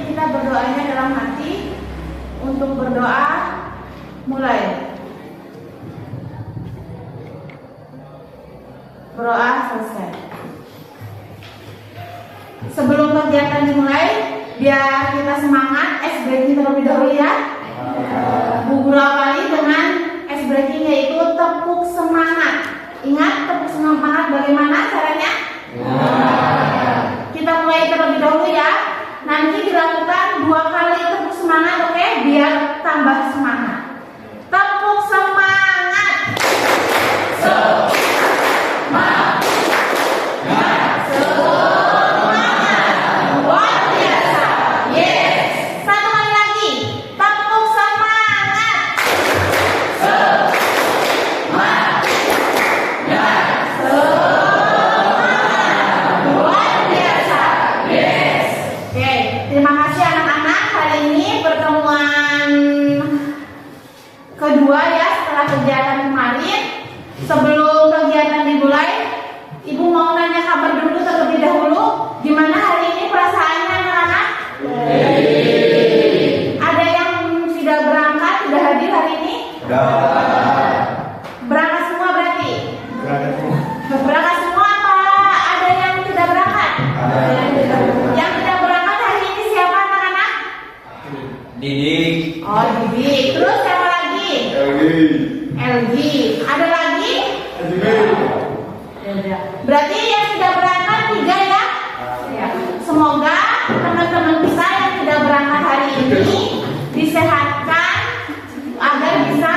kita berdoanya dalam hati. Untuk berdoa, mulai. Berdoa selesai. Sebelum kegiatan dimulai, biar kita semangat, ice breaking terlebih dahulu ya. Bu Guru awali dengan ice breaking, yaitu tepuk semangat. Ingat tepuk semangat bagaimana caranya? Kita mulai terlebih dahulu ya. Nanti dilakukan 2 kali tepuk semangat, oke? Biar tambah semangat. Tepuk semangat. Semangat. Luar biasa. Yes. Satu kali lagi. Tepuk semangat. Semangat. Luar biasa. Yes. Oke, terima kasih anak-anak. Hari ini pertemuan kedua ya setelah kegiatan kemarin. Sebelum kegiatan dimulai, Ibu mau nanya kabar dulu terlebih dahulu. Gimana hari ini perasaannya anak-anak? Ada yang sudah berangkat, sudah hadir hari ini? Berangkat semua berarti? Berangkat semua apa ada yang tidak berangkat? Yang tidak berangkat hari ini siapa anak-anak? Didik. Oh, Didik. Terus siapa lagi? LG. Ada lagi? Berarti yang sudah berangkat 3 ya? Ya. Semoga teman-teman kita yang sudah berangkat hari ini disehatkan agar bisa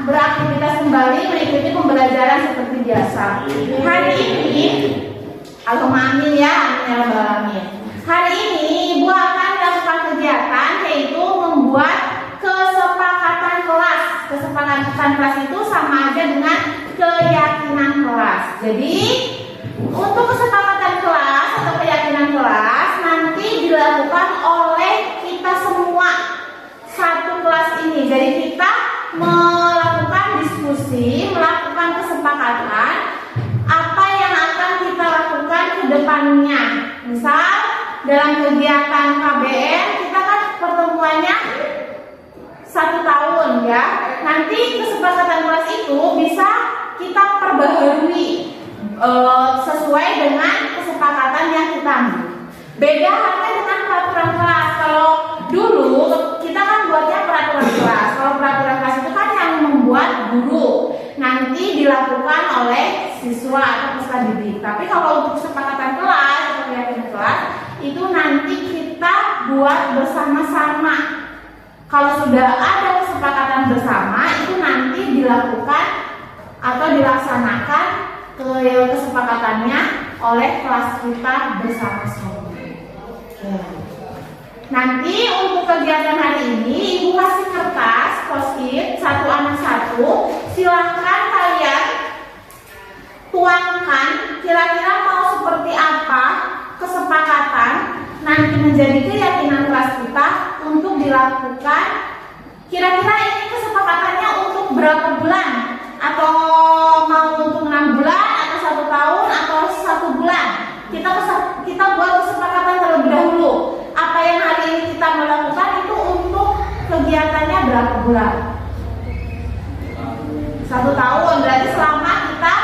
beraktivitas kembali mengikuti pembelajaran seperti biasa. Hari ini, Allahumma amin ya, amin ya rabbal alamin. Hari ini Ibu akan melakukan kegiatan yaitu membuat kesepakatan kelas. Kesepakatan kelas itu sama aja dengan keyakinan kelas. Jadi untuk kesepakatan kelas atau keyakinan kelas nanti dilakukan oleh kita semua satu kelas ini. Jadi kita melakukan diskusi, melakukan kesepakatan apa yang akan kita lakukan ke depannya. Misal dalam kegiatan KBM kita kan pertemuannya 1 tahun ya. Nanti kesepakatan kelas itu bisa kita perbaharui sesuai dengan kesepakatan yang kita ambil. Beda halnya dengan peraturan kelas. Kalau dulu kita kan buatnya peraturan kelas. Kalau peraturan kelas itu kan yang membuat guru, nanti dilakukan oleh siswa atau peserta didik. Tapi kalau untuk kesepakatan kelas atau keyakinan kelas itu nanti kita buat bersama-sama. Kalau sudah ada kesepakatan bersama, itu nanti dilakukan atau dilaksanakan kesepakatannya oleh kelas kita bersama-sama. Nanti untuk kegiatan hari ini, Ibu kasih kertas post-it 1 anak 1. Silahkan kalian tuangkan kira-kira mau seperti apa kesepakatan nanti menjadi keyakinan kelas kita untuk dilakukan. Kira-kira ini kesepakatannya untuk berapa bulan? Atau mau untuk 6 bulan atau 1 tahun atau 1 bulan? Kita buat kesepakatan terlebih dahulu. Apa yang hari ini kita melakukan itu untuk kegiatannya berapa bulan? 1 tahun. Berarti selama kita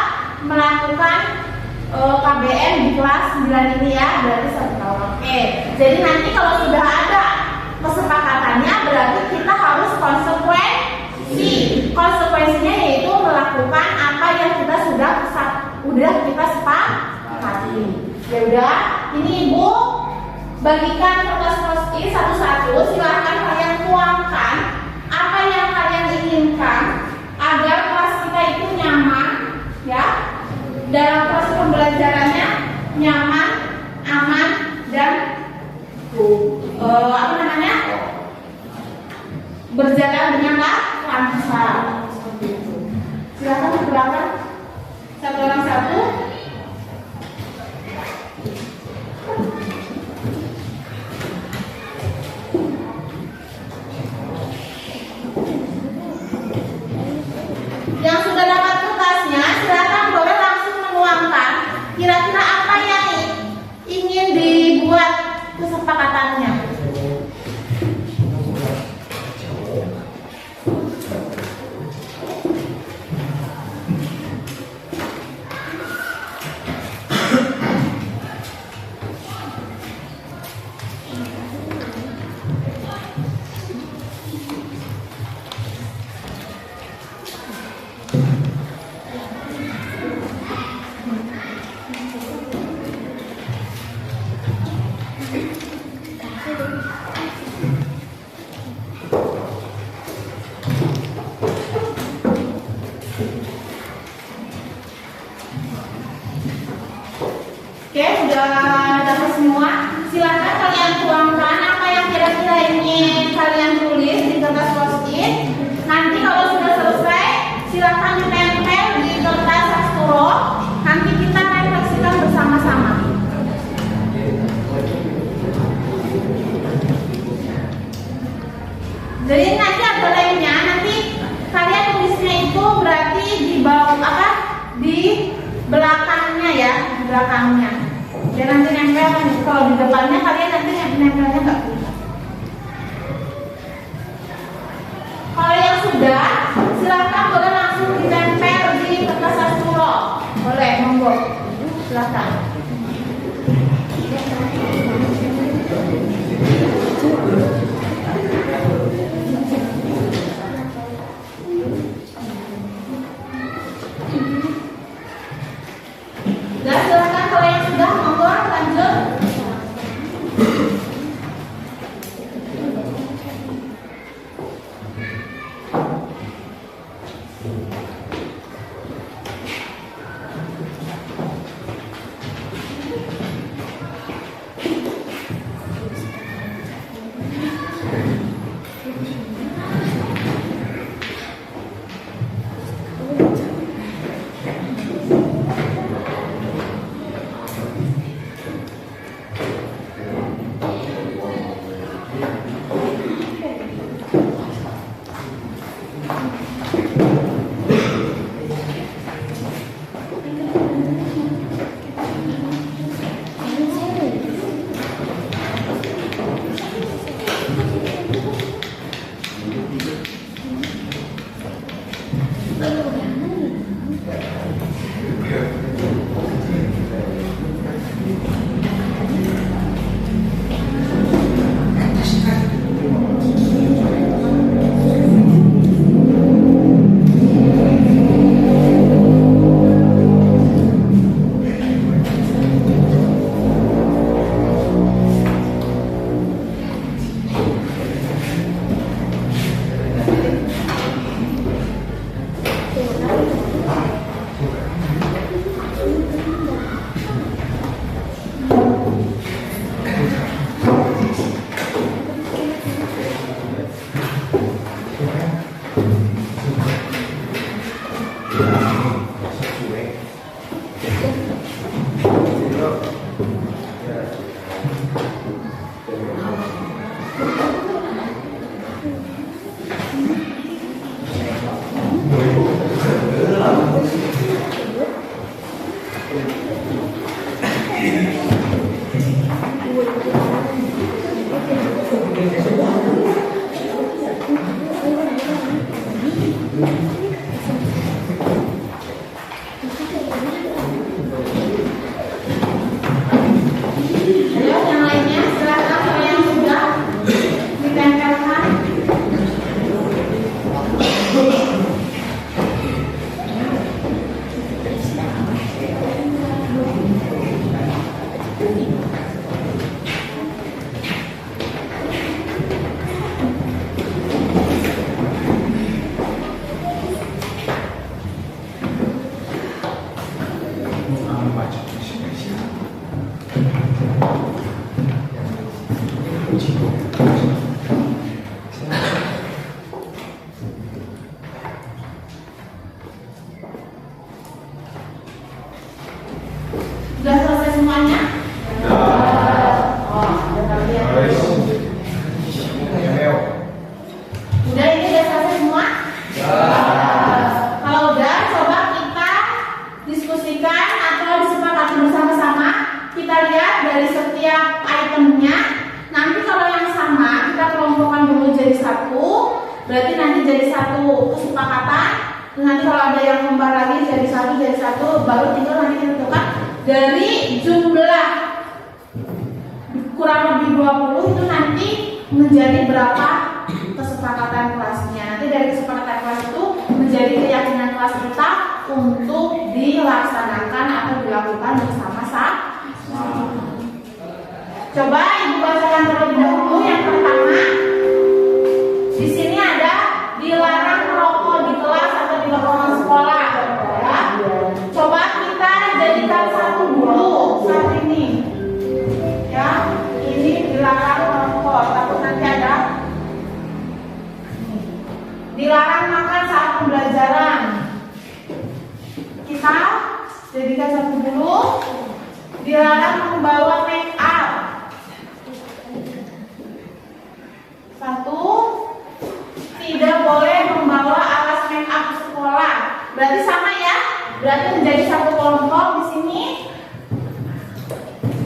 melakukan KBM di kelas 9 ini ya, berarti 1 tahun. Oke. Jadi nanti kalau sudah ada kesepakatannya berarti kita harus konsekuensi. Konsekuensinya yaitu melakukan apa yang kita sudah kita sepakati. Ya udah, ini Ibu bagikan kertas post-it satu-satu. Silahkan kalian tuangkan apa yang kalian inginkan agar kelas kita itu nyaman ya. Dalam proses pembelajarannya nyaman, aman dan berjalan dengan lancar. Silakan berangkat 1 orang 1. Yang sudah dapat kertasnya, silakan boleh langsung menuangkan kira-kira apa yang ingin dibuat kesepakatannya. sudah dapat semua, silakan kalian tuangkan apa yang kira-kira ingin kalian tulis di kertas post-it. Nanti kalau sudah selesai, silakan ditempel di kertas asturo. Nanti kita refleksikan bersama-sama. Jadi nanti ada lainnya, nanti kalian tulisnya itu berarti di bawah apa? Di belakangnya ya, di belakangnya. Ya nanti nempel, kalau di depannya kalian nanti nempelnya nggak bisa. Kalau yang sudah, silakan boleh langsung ditempel di kertas asturo. Boleh, monggo. Silakan. Dan silakan kalau yang sudah, monggo lanjut. Yang lainnya silakan kalau yang sudah ditempelkan. Sudah selesai semuanya? Oh, sudah kalian. Udah, ini sudah selesai semua? Kalau udah, coba kita diskusikan atau disepakati bersama-sama. Kita lihat dari setiap itemnya. Nanti kalau yang sama, kita kelompokkan dulu jadi satu. Berarti nanti jadi satu kesepakatan. Nanti kalau ada yang kembar lagi jadi satu, baru tinggal nanti kita tentukan dari jumlah kurang lebih 20 itu nanti menjadi berapa kesepakatan kelasnya. Nanti dari kesepakatan kelas itu menjadi keyakinan kelas kita untuk dilaksanakan atau dilakukan bersama-sama. Coba Ibu bacakan terlebih dahulu. Yang pertama, di sini ada dilarang merokok di kelas atau di lingkungan sekolah. Ya. Coba kita jadikan satu dulu saat ini. Jadikan satu dulu. Dilarang membawa make up. Satu, tidak boleh membawa alas make up ke sekolah. Berarti sama ya? Berarti menjadi satu kelompok di sini.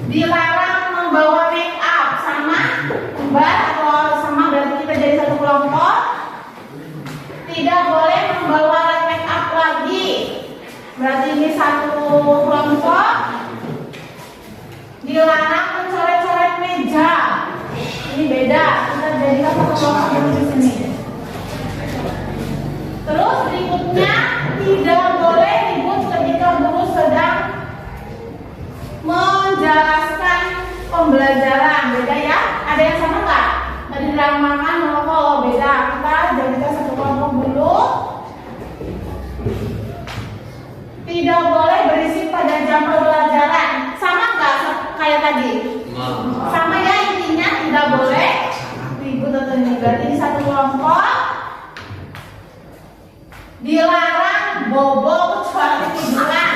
Dilarang membawa make up, sama Mbak atau sama, berarti kita jadi satu kelompok. Tidak boleh membawa alat make up lagi, berarti ini satu kelompok. Dilarang mencoret-coret meja, ini beda, kita jadikan satu kelompok di sini. Terus berikutnya, tidak boleh ribut ketika guru sedang menjelaskan pembelajaran. Beda ya? Ada yang sama nggak? Tadi dalam makan merokok, beda. Kita jadikan satu kelompok dulu. Tidak boleh berisik pada jam pembelajaran. Sama nggak kayak tadi? Sama ya, intinya tidak boleh ribut atau ini. Berarti ini satu kelompok. Dilarang bobo kecuali tiduran.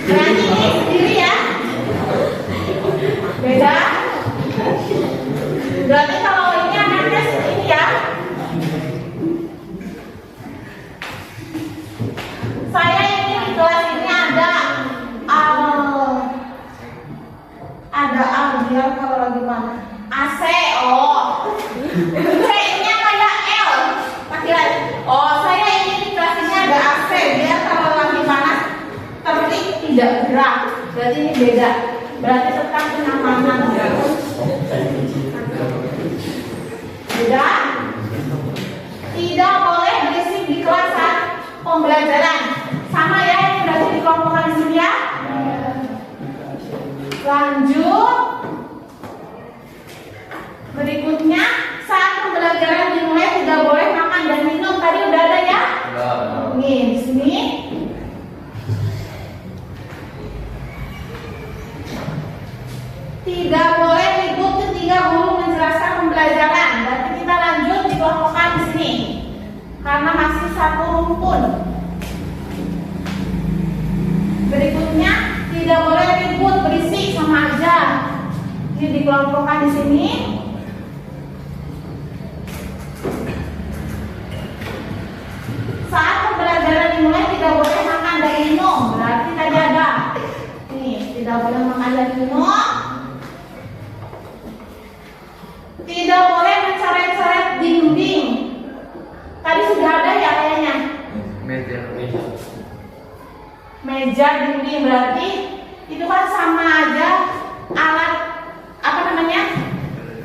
Berarti ini sendiri ya. Beda. Berarti kalau ini anaknya ini ya. Saya ini di kelas ini ada biar kalau lagi mana? AC. Oh. C-nya kayak L. Laki-laki. Oh, saya ini di kelas ini ada AC biar kalau lagi panas terik tidak gerak. Berarti ini beda. Berarti tentang kenyamanan. Beda. Tidak boleh berisik di kelas saat pembelajaran. Sama ya, yang berarti dikelompokkan di sini ya. Lanjut. Berikutnya, saat pembelajaran dimulai tidak boleh makan dan minum. Tadi udah ada ya? Nih, di sini. Tidak boleh ribut ketika guru menjelaskan pembelajaran. Berarti kita lanjut dikelompokkan di sini. Karena masih satu rumpun. Berikutnya, tidak boleh ribut berisik, sama aja. Ini dikelompokkan di sini. Saat pembelajaran dimulai tidak boleh makan dan minum. Berarti tadi ada. Nih, tidak boleh makan dan minum. Tidak boleh mencoret-coret dinding. Tadi sudah ada ya kayaknya. Meja dinding, berarti itu kan sama aja alat apa namanya?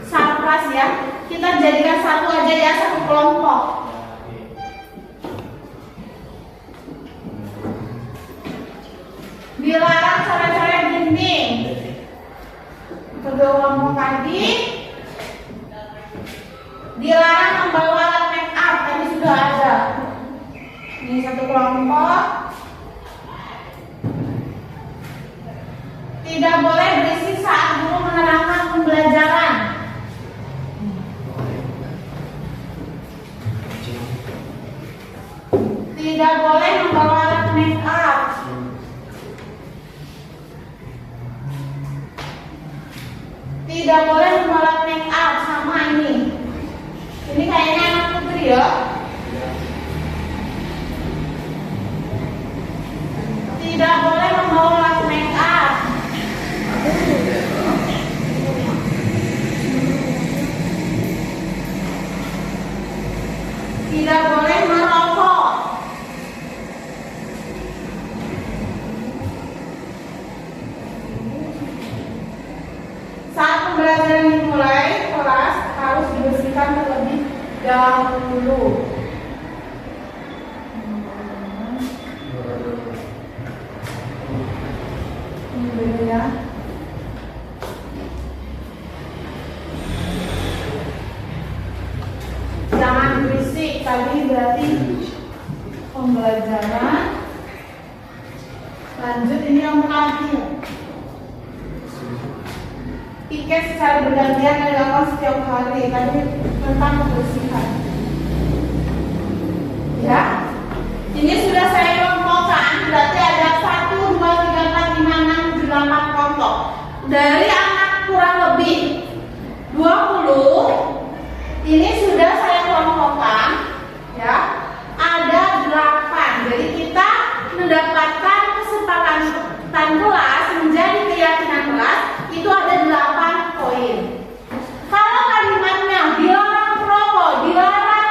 Sarkas ya. Kita jadikan satu aja ya, satu kelompok. Dilarang coret-coret dinding. Kedua kelompok tadi. Dilarang membawa alat make up, tadi sudah ada. Ini satu kelompok. Tidak boleh berisik saat guru menerangkan pembelajaran. Tidak boleh membawa alat make up. Tidak boleh membawa alat make up, sama ini. Ini kayaknya anak putri ya. Tidak boleh membawa alat make up. Tidak boleh merokok. Saat pembelajaran dimulai, kelas harus dibersihkan terlebih dahulu. Ini dulu ya. Jangan berisik, tadi berarti pembelajaran. Lanjut, ini yang terakhir. Piket secara bergantian dilakukan setiap hari. Tadi tentang kebersihan. Ya, ini sudah saya kelompokkan. Berarti ada 1, 2, 3, mendapatkan kesepakatan kelas menjadi keyakinan kelas itu ada 8 poin. Kalau kalimatnya dilarang merokok, dilarang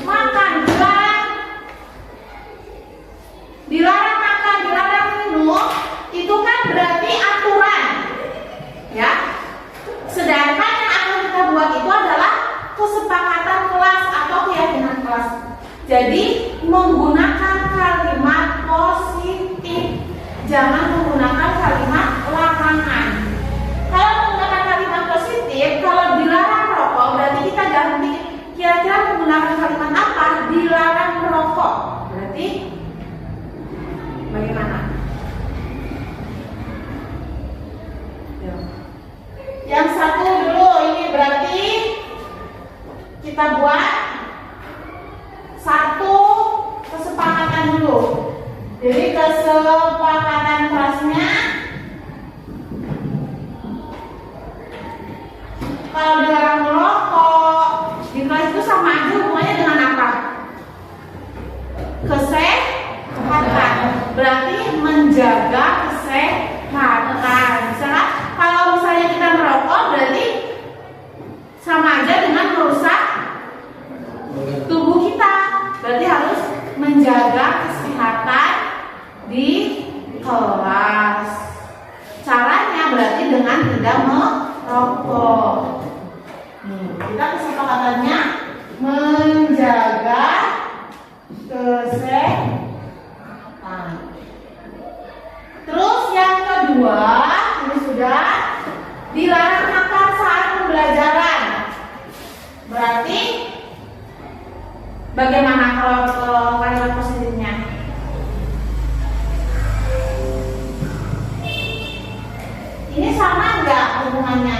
makan, dilarang makan, dilarang minum, itu kan berarti aturan, ya. Sedangkan yang akan kita buat itu adalah kesepakatan kelas atau keyakinan kelas. Jadi menggunakan kalimat positif, jangan menggunakan kalimat larangan. Kalau menggunakan kalimat positif, kalau dilarang merokok berarti kita ganti kira-kira menggunakan kalimat apa? Dilarang merokok. Berarti bagaimana? Yang satu dulu, ini berarti kita buat satu kesepakatan dulu. Jadi kesepakatan kelasnya, kalau dilarang merokok di kelas itu sama aja hubungannya dengan apa? Kesehatan. Berarti menjaga kesehatan. Misalnya kalau misalnya kita merokok berarti sama aja dengan merusak tubuh kita. Berarti harus menjaga kesehatan di kelas. Caranya berarti dengan tidak merokok. Kita kesepakatannya menjaga kesehatan. Terus yang kedua, ini sudah dilarang makan saat pembelajaran. Berarti bagaimana kalau kalimat positifnya? Ini sama enggak hubungannya?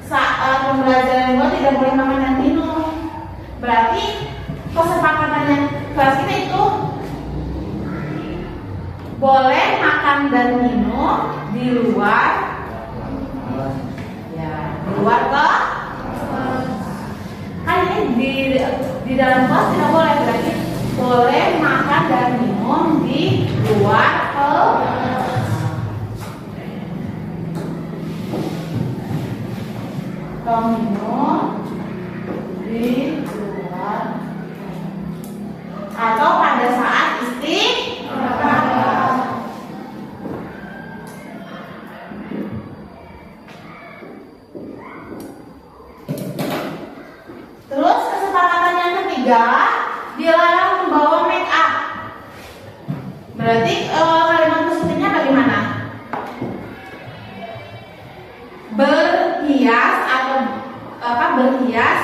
Saat pembelajaran gua tidak boleh makan dan minum. Berarti kesepakatannya kelas kita itu boleh makan dan minum di luar, ya, di luar kan ini di dalam kelas tidak boleh, berarti boleh makan dan minum di luar kelas. Minum di luar atau pada saat istirahat. Terus kesepakatan yang ketiga, dilarang membawa make up. Berarti kalimat positifnya bagaimana? Berhias atau berhias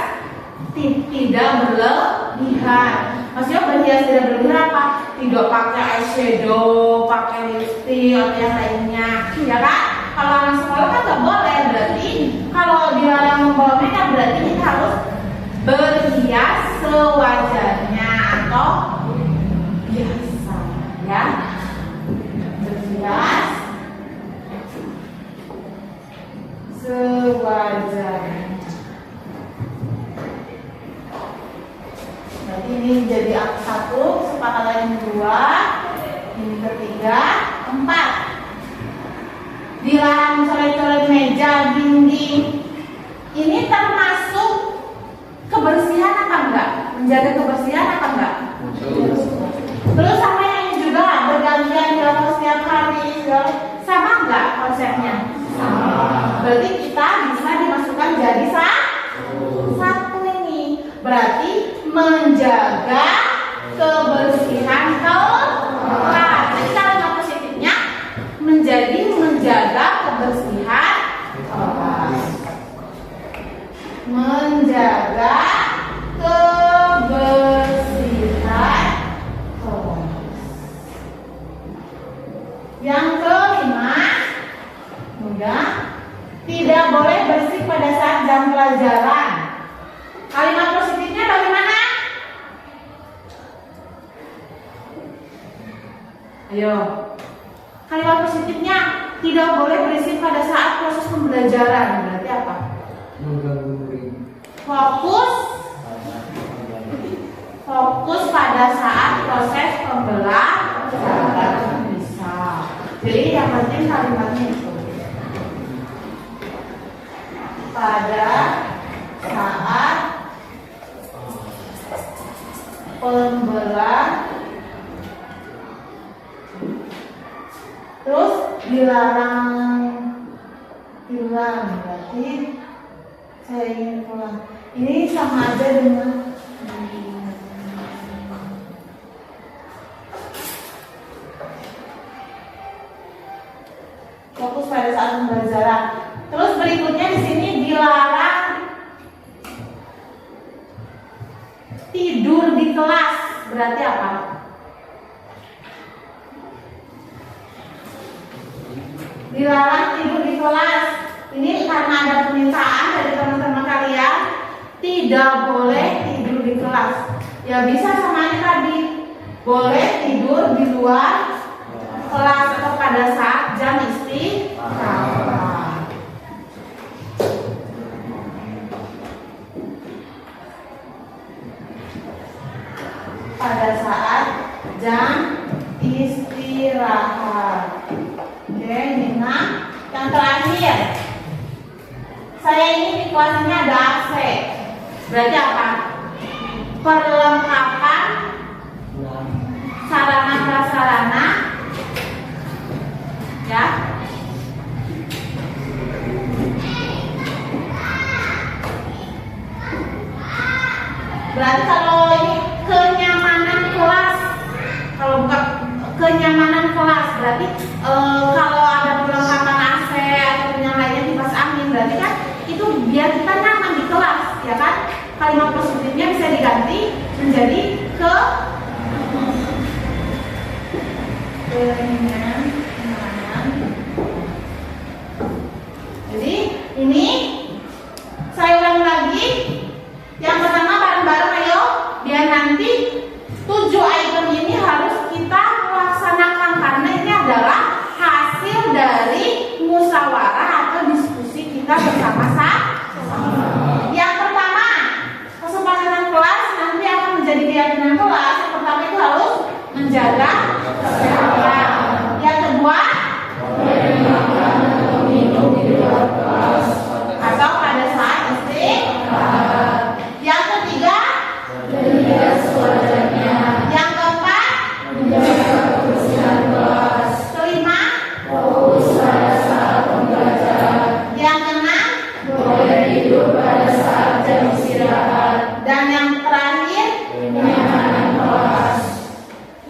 tidak berlebihan. Maksudnya berhias tidak berlebihan apa? Tidak pakai eyeshadow, pakai lipstick atau yang lainnya, ya kan? Kalau anak sekolah kan nggak boleh. Berarti kalau dilarang membawa makeup berarti kita harus berhias sewajarnya atau biasa, ya. Berhias sewajarnya. Berarti ini jadi satu, kesepakatan yang kedua, ini ketiga, keempat. Dilarang coret-coret meja, dinding. Ini termasuk kebersihan apa enggak? Menjaga kebersihan apa enggak? Terus sama yang ini juga bergantian dilakukan setiap hari, sama enggak konsepnya? Sama. Berarti kita bisa dimasukkan jadi satu ini. Berarti menjaga kebersihan kelas. Jadi kalimat positifnya menjadi menjaga kebersihan kelas. Menjaga kebersihan kelas. Yang kelima, mudah, tidak boleh bersih pada saat jam pelajaran. Kalimat positifnya bagaimana? Ayo. Kalimat positifnya tidak boleh berisik pada saat proses pembelajaran. Berarti apa? Fokus pada saat proses pembelajaran. Terus dilarang berarti saya ingin pulang. Ini sama aja dengan fokus pada saat pembelajaran. Terus berikutnya di sini dilarang tidur di kelas. Berarti apa? Dilarang tidur di kelas. Ini karena ada permintaan dari teman-teman kalian, tidak boleh tidur di kelas. Ya bisa sama ini tadi, boleh tidur di luar kelas atau pada saat jam istirahat. Pada saat jam istirahat. Oke, ini nah. Yang terakhir, saya ini di kelas ini ada AC. Berarti apa? Perlengkapan sarana prasarana, ya. Berarti kalau ini kenyamanan kelas, kalau bukan kenyamanan kelas, berarti kalau ada perlengkapan AC atau yang lainnya kipas angin, berarti kan itu biar kita nyaman di kelas, ya kan? Kalimat positifnya bisa diganti menjadi kenyamanan. Jadi ini saya ulang lagi. Yang pertama bareng-bareng, ayo, biar nanti 7 item ini harus kita laksanakan karena ini adalah hasil dari musyawarah atau diskusi kita bersama-sama. Yang pertama, kesepakatan kelas nanti akan menjadi keyakinan kelas. Yang pertama itu harus menjaga kesehatan. Yang kedua, minum di luar kelas atau pada saat istirahat. Yang ketiga, melihat suaranya. Yang keempat, menjaga kebersihan kelas. Kelima, fokus pada saat pembelajaran. Yang keenam, boleh tidur pada saat jam istirahat. Dan yang terakhir, kenyamanan kelas.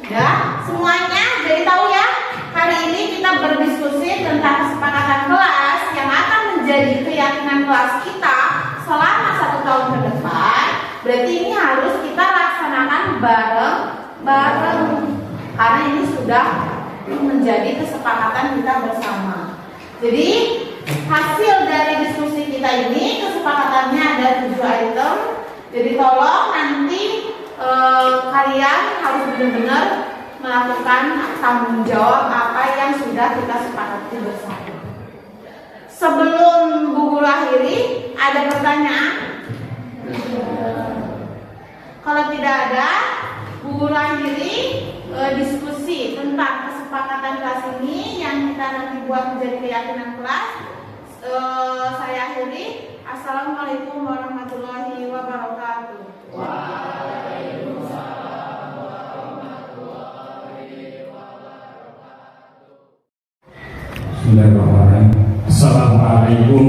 Ya, semuanya jadi tahu ya. Hari ini kita berdiskusi tentang kesepakatan kelas yang akan menjadi keyakinan kelas kita selama 1 tahun ke depan. Berarti ini harus kita laksanakan bareng-bareng karena ini sudah menjadi kesepakatan kita bersama. Jadi hasil dari diskusi kita ini kesepakatannya ada 7 item. Jadi tolong nanti kalian harus benar-benar melakukan tanggung jawab apa yang sudah kita sepakati bersama. Sebelum Bu Guru akhiri, ada pertanyaan? Kalau tidak ada, Bu Guru akhiri diskusi tentang kesepakatan kelas ini yang kita nanti buat menjadi keyakinan kelas. Saya akhiri. Assalamualaikum warahmatullahi wabarakatuh. Bismillahirrahmanirrahim. Assalamualaikum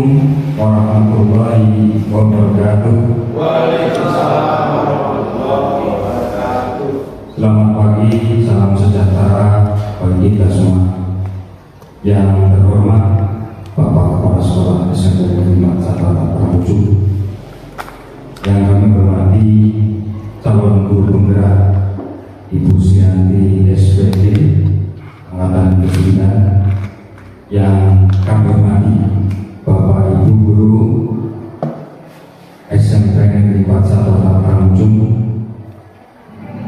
warahmatullahi wabarakatuh. Waalaikumsalam warahmatullahi wabarakatuh. Selamat pagi, salam sejahtera bagi kita semua. Yang terhormat Bapak Kepala Sekolah SMP Negeri 1 Pramuju, yang kami hormati calon guru penggerak Ibu Sianti SPD Angkatan ke-9, yang kami hormati Bapak Ibu Guru SMP Negeri 1 Pramuju.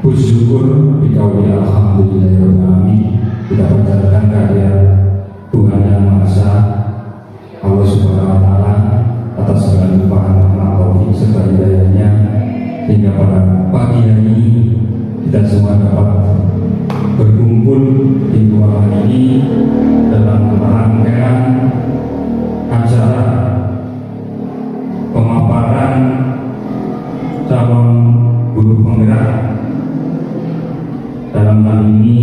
Bersyukur dikauli alhamdulillahirrahmanirrahim kita panjatkan kehadiran Tuhan Yang Maha Esa, Allah Subhanahu wa Ta'ala, atas segala limpahan rahmat taufik serta hidayahnya, hingga pada pagi hari ini kita semua dapat berkumpul di ruangan ini dalam rangkaian acara pemaparan calon guru penggerak dalam hal ini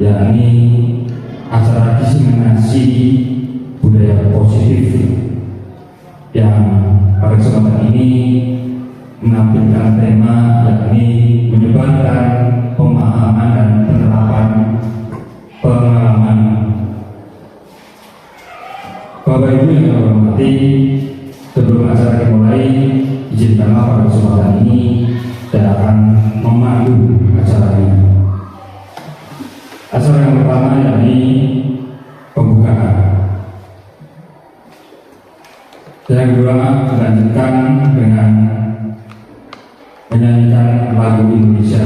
yakni acara diseminasi budaya positif yang pada kesempatan ini menampilkan tema yakni menyebarkan pemahaman dan penerapan pengalaman. Bapak Ibu yang saya hormati, sebelum acara dimulai, izinkanlah pada kesempatan ini saya akan memandu acara ini. Acara yang pertama yakni pembukaan. Yang kedua dilanjutkan dengan menyanyikan lagu Indonesia.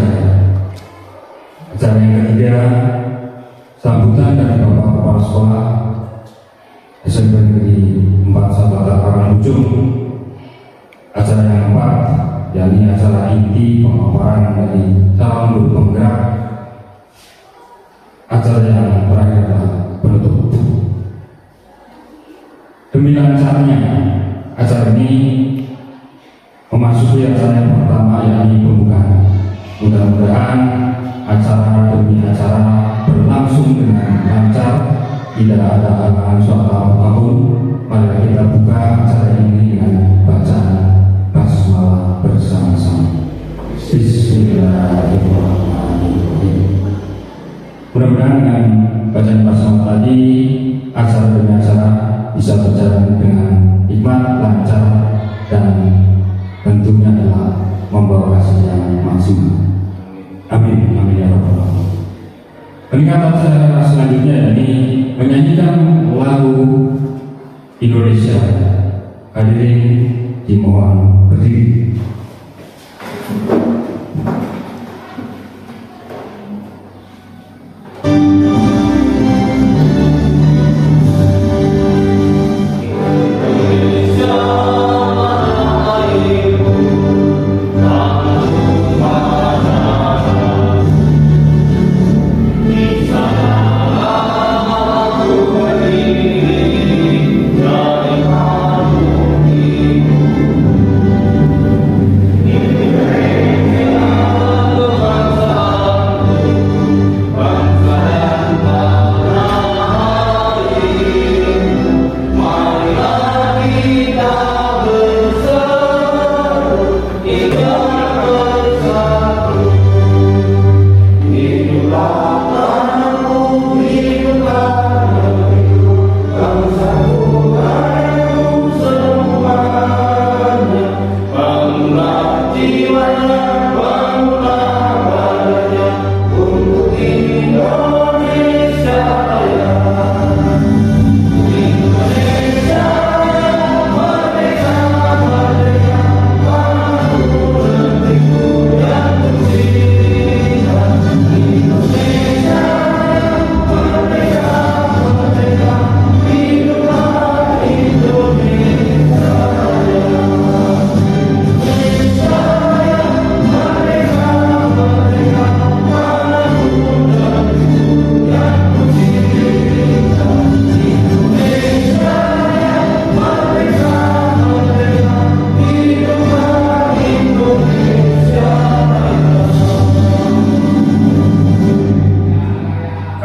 Acara yang ketiga sambutan dari Bapak Kepala Sekolah SMP Negeri 4 Sabata Parangujung. Acara yang keempat yakni acara inti pemaparan dari calon guru penggerak. Acara yang terakhir adalah penutup. Demi lancarnya acara ini memasuki acara yang pertama yakni pembukaan. Mudah-mudahan acara demi acara berlangsung dengan lancar, tidak ada halangan suatu apapun. Mari kita buka acara ini dengan bacaan basmalah bersama-sama. Bismillahirrahmanirrahim. Mudah-mudahan dengan bacaan basmalah tadi acara demi acara bisa berjalan dengan hikmat, lancar, dan tentunya adalah membawa hasil yang maksimal. Amin, amin ya rabbal alamin. Peningkatan acara selanjutnya ini menyanyikan lagu Indonesia. Hadirin dimohon berdiri.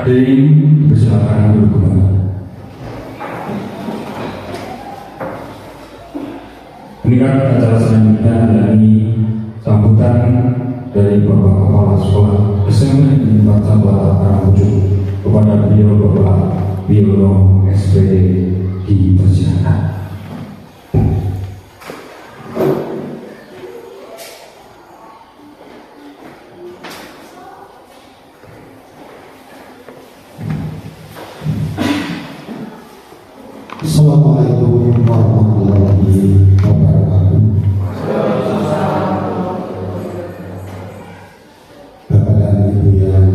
Hadirin bersilakan duduk kembali. Peningkatan acara selanjutnya yakni sambutan dari Bapak Kepala Sekolah SMP Negeri 4 Sabata Parangujung. Kepada beliau Bapak Wiono SPD dipersilakan. Assalamualaikum warahmatullahi wabarakatuh. Bapak dan Ibu yang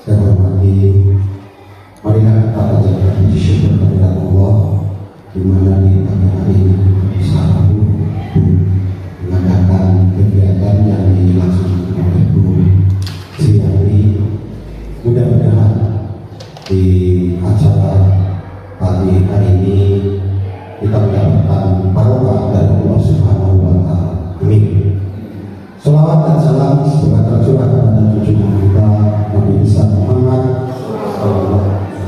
saya hormati, marilah kita panjatkan puji syukur kepada Allah di mana di pagi hari ini bisa mengadakan kegiatan yang dilaksanakan oleh Bu Sri. Mudah-mudahan di acara pagi hari ini kita mendapatkan barokah dari Allah Subhanahu wa Ta'ala. Amin. Selawat dan salam semoga tercurah kepada junjungan kita Nabi besar Muhammad sallallahu alaihi wasallam.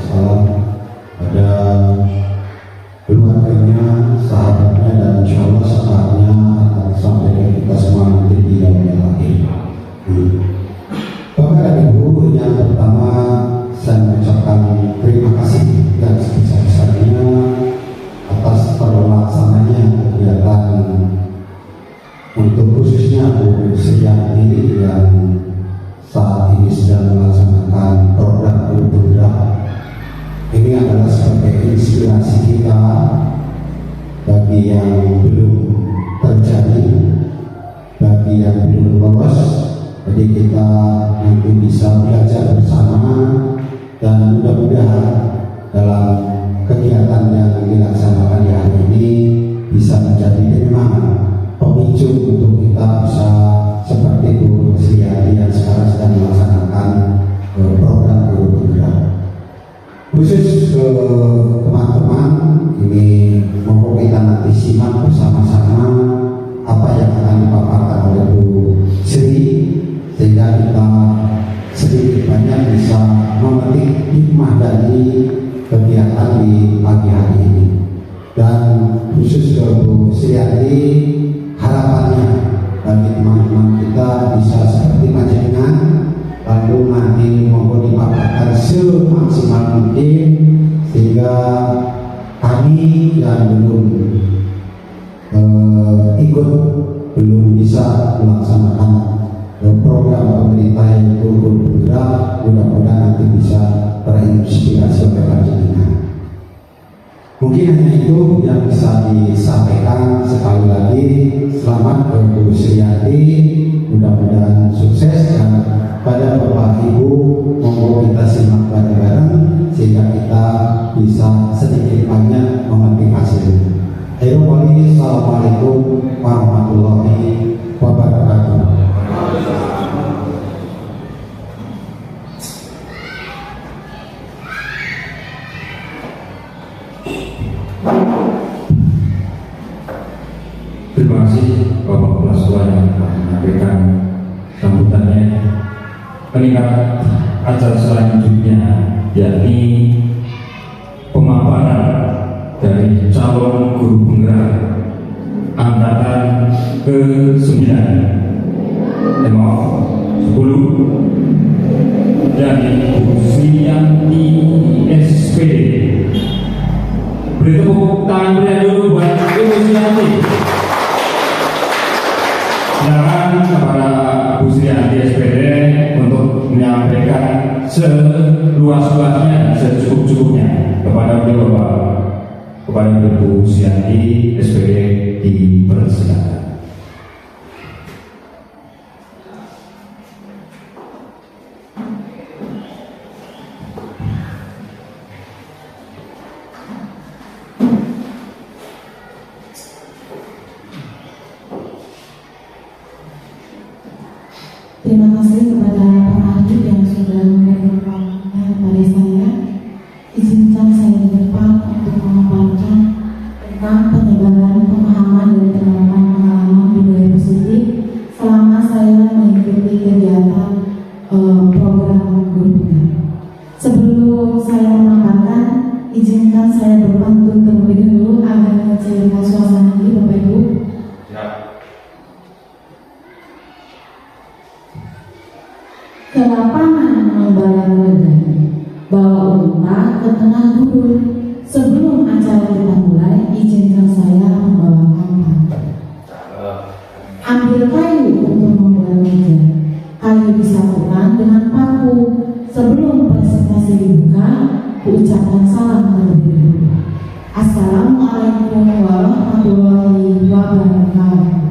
bersama-sama apa yang akan dipaparkan oleh Bu Sri, sehingga kita sedikit banyak bisa memetik hikmah dari kegiatan di pagi hari ini. Dan khusus ke Bu Sriati, harapannya bagi teman-teman kita bisa seperti panjenengan, lalu nanti monggo dipaparkan semaksimal mungkin, sehingga kami yang belum bisa melaksanakan program pemerintah yang turun bergerak, mudah-mudahan nanti bisa terinspirasi oleh panjenengan. Mungkin hanya itu yang bisa disampaikan. Sekali lagi selamat ke Bu Sriati, mudah-mudahan sukses, dan pada Bapak Ibu monggo kita simak bareng-bareng sehingga kita bisa sedikit banyak memetik hasilnya. Assalamualaikum warahmatullahi wabarakatuh. Terima kasih Bapak Kepala Sekolah yang telah menyampaikan sambutannya. Meningkat acara selanjutnya yakni pemaparan dari calon guru penggerak angkatan ke-9 10 dari Bu Sriyanti SPD. Beri tepuk tangan dulu buat Bu Sriyanti. Silakan kepada Bu Sriyanti SPD untuk menyampaikan seluas-luasnya, secukup-cukupnya kepada beliau Bapak. Kepada Bu Sriyanti SPD dipersilakan. Terima kasih kepada Pak Ahli yang sudah memberikan waktunya kepada saya. Izinkan saya di depan untuk memaparkan tentang penyebaran pemahaman dan penerapan pengalaman budaya positif selama saya mengikuti kegiatan program guru penggerak. Sebelum saya memaparkan, izinkan saya berpantun terlebih dahulu agar mencairkan suasana ini, Bapak Ibu. Kelapangan mengembara keledai, bawa unta ke tengah gurun. Sebelum acara kita mulai, izinkan saya membawakan pantun. Ambil kayu untuk membuat meja. Kayu disatukan dengan paku. Sebelum presentasi dibuka, ucapkan salam terlebih dahulu. Assalamualaikum warahmatullahi wabarakatuh.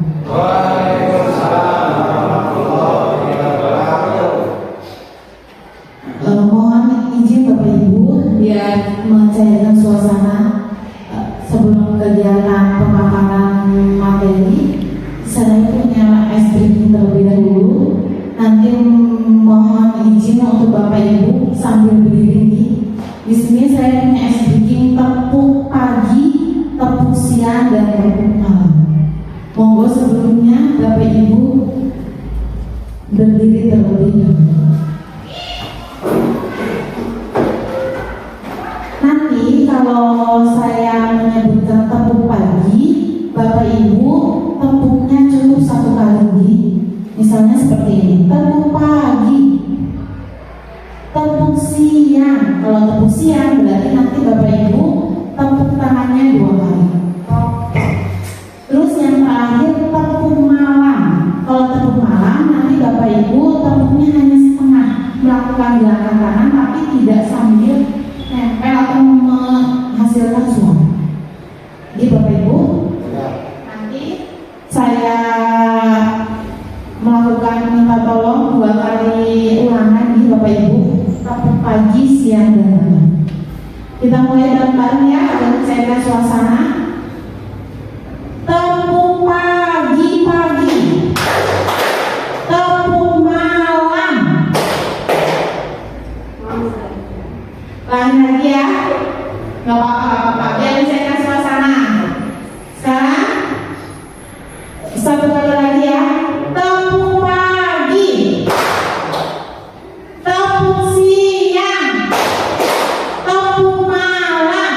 Mohon izin Bapak Ibu biar mencairkan suasana sebelum kegiatan pemaparan materi. Saya punya es briefing terlebih dahulu. Nanti mohon izin untuk Bapak Ibu sambil berdiri. Di sini saya punya es briefing tepuk pagi, tepuk siang, dan tepuk malam. Monggo sebelumnya Bapak Ibu berdiri terlebih dahulu. Nanti kalau saya menyebutkan tepuk pagi, Bapak Ibu tepuknya cukup satu kali. Misalnya seperti ini, tepuk pagi, tepuk siang. Kalau tepuk siang berarti nanti Bapak Ibu tepuk tangannya 2 kali. Terus yang terakhir tepuk malam. Kalau tepuk malam nanti Bapak Ibu tepuknya hanya setengah, melakukan gerakan tangan tapi tidak sambil nempel atau menghasilkan suara. Jadi Bapak Ibu, nanti saya melakukan minta tolong 2 kali ulangan di Bapak Ibu, tepuk pagi, siang, dan malam. Kita mulai bareng-bareng ya agar mencairkan suasana. Tepuk pagi, tepuk malam. Lagi ya, nggak apa-apa, biar mencairkan suasana. Sekarang Satu kali lagi ya. Tepuk pagi, tepuk siang, tepuk malam.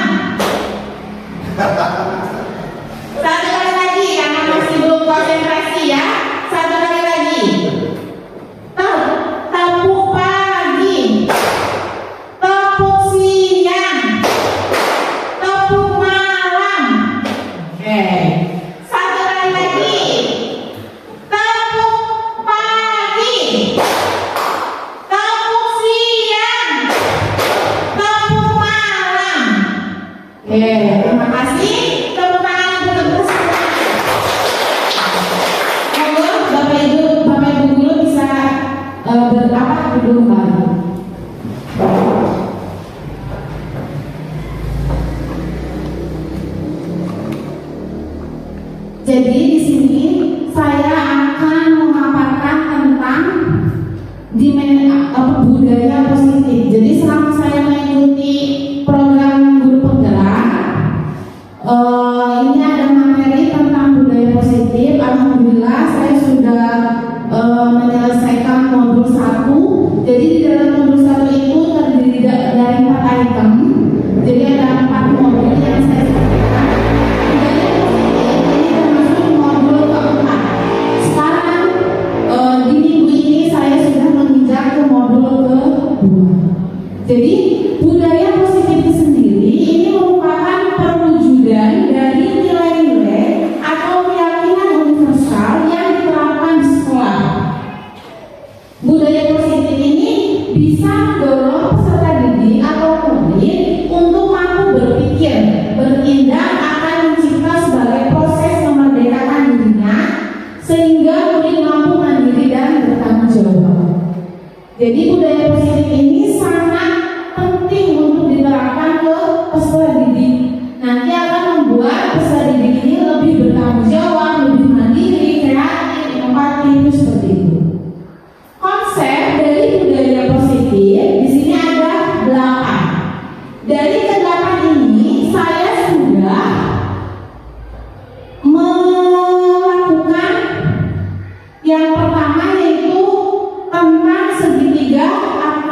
Satu kali lagi yang masih belum konsentrasi ya. Satu kali lagi. Tepuk pagi, tepuk siang, tepuk malam. Oke. Satu kali lagi. Tepuk pagi, tepuk siang, tepuk malam. Oke, terima kasih. Tepuk tangan untuk semua. Monggo Bapak Ibu guru bisa duduk kembali. Jadi di sini saya akan memaparkan tentang budaya positif. Jadi selama saya mengikuti program guru penggerak, ini ada materi tentang budaya positif. Alhamdulillah saya sudah menyelesaikan modul 1. Jadi di dalam modul 1 itu terdiri dari 4 item. Jadi ada 4 modul yang saya sampaikan. Budaya positif ini termasuk modul keempat. Sekarang di minggu ini saya sudah menginjak ke modul kedua. Jadi budaya positif itu sendiri ini merupakan perwujudan dari nilai-nilai atau keyakinan universal yang diterapkan di sekolah. Budaya positif ini bisa mendorong peserta didik atau murid untuk mampu berpikir, bertindak akan mencipta sebagai proses memerdekakan dirinya sehingga murid mampu mandiri dan bertanggung jawab. Jadi budaya positif ini sangat penting untuk diterapkan ke peserta didik. Nanti akan membuat peserta didik ini lebih bertanggung jawab, lebih mandiri, kreatif, inovatif, seperti itu. Konsep dari budaya positif di sini ada 8. Dari ke-8 ini saya sudah melakukan yang pertama yaitu tentang segitiga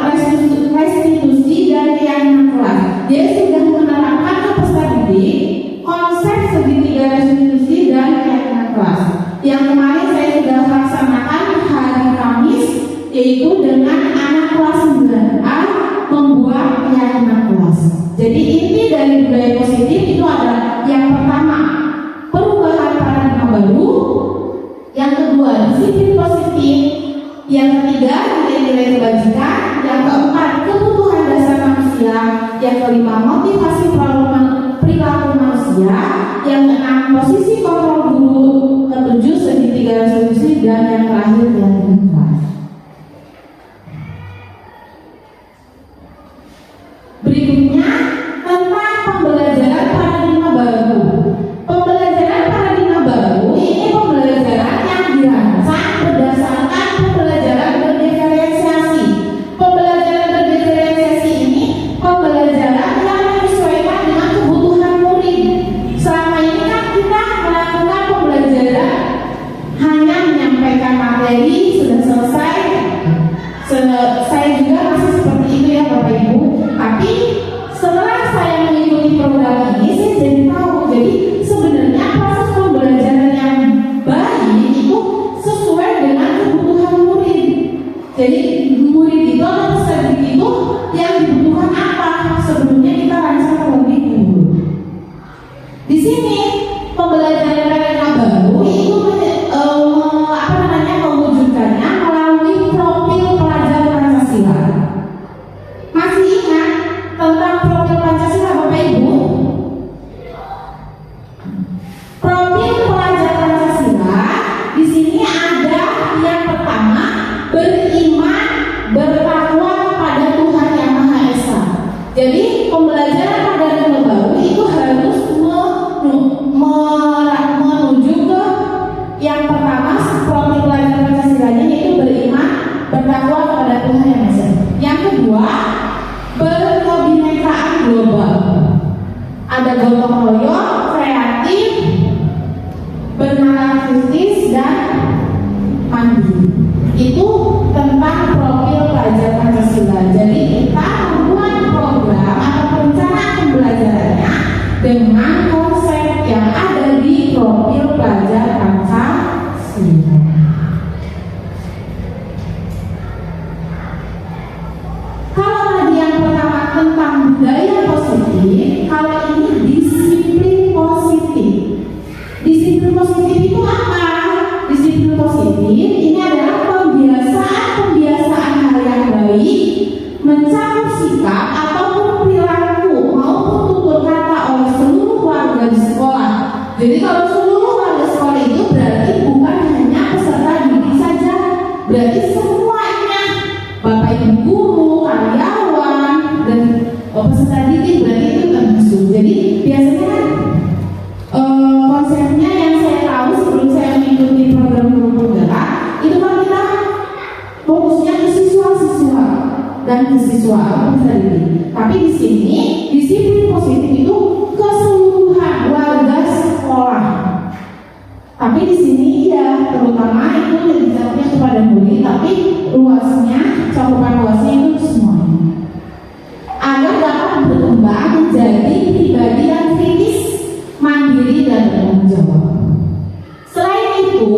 restitusi dan keyakinan kelas. Dia sudah menerapkan ke peserta didik konsep segitiga restitusi dan keyakinan kelas. Yang kemarin saya sudah laksanakan hari Kamis, yaitu dengan anak kelas 9A membuat keyakinan kelas. Jadi inti dari budaya positif itu adalah yang pertama perubahan paradigma baru, yang kedua disiplin positif, yang ketiga nilai-nilai kebajikan, yang keempat kebutuhan dasar manusia, yang kelima motivasi perilaku manusia, yang keenam posisi kontrol guru, ketujuh segitiga restitusi, dan yang terakhir keyakinan kelas. Berikutnya tentang pembelajaran paradigma baru. Pembelajaran paradigma baru ini pembelajaran yang dirancang berdasarkan pembelajaran berdiferensiasi. Pembelajaran berdiferensiasi ini pembelajaran yang menyesuaikan dengan kebutuhan murid. Selama ini kan kita melakukan pembelajaran hanya menyampaikan materi sudah selesai. Saya juga masih seperti itu ya Bapak Ibu. Tapi setelah saya mengikuti program ini, saya jadi tahu. Jadi sebenarnya proses pembelajaran yang baik itu sesuai dengan kebutuhan murid. Jadi murid itu atau peserta didik itu yang dibutuhkan apa? Sebelumnya kita rancang terlebih dulu. Di sini pembelajaran paradigma baru itu mewujudkannya melalui profil pelajar Pancasila. Masih ingat tentang profil Pancasila Bapak Ibu? Profil pelajar Pancasila di sini ada yang pertama beriman, bertakwa kepada Tuhan Yang Maha Esa. Jadi pembelajaran paradigma baru itu harus menuju ke yang pertama profil pelajar Pancasilanya yaitu beriman, bertakwa kepada Tuhan Yang Maha Esa. Yang kedua berkebinekaan global. Ada gotong royong, kreatif, bernalar kritis, sikap ataupun perilaku maupun tutur kata oleh seluruh warga di sekolah. Jadi kalau seluruh warga sekolah itu berarti bukan hanya peserta didik saja, berarti semuanya, bapak ibu guru, karyawan, dan peserta didik berarti itu termasuk. Jadi biasanya kan konsepnya yang saya tahu sebelum saya mengikuti program guru penggerak itu kan kita fokusnya ke siswa-siswa dan ke siswa peserta didik. Tapi di sini disiplin positif itu keseluruhan warga sekolah. Tapi di sini ya terutama itu lebih jauhnya kepada murid, tapi luasnya cakupan luasnya itu semuanya. Agar dapat berkembang menjadi pribadi yang kritis, mandiri dan bertanggung jawab. Selain itu,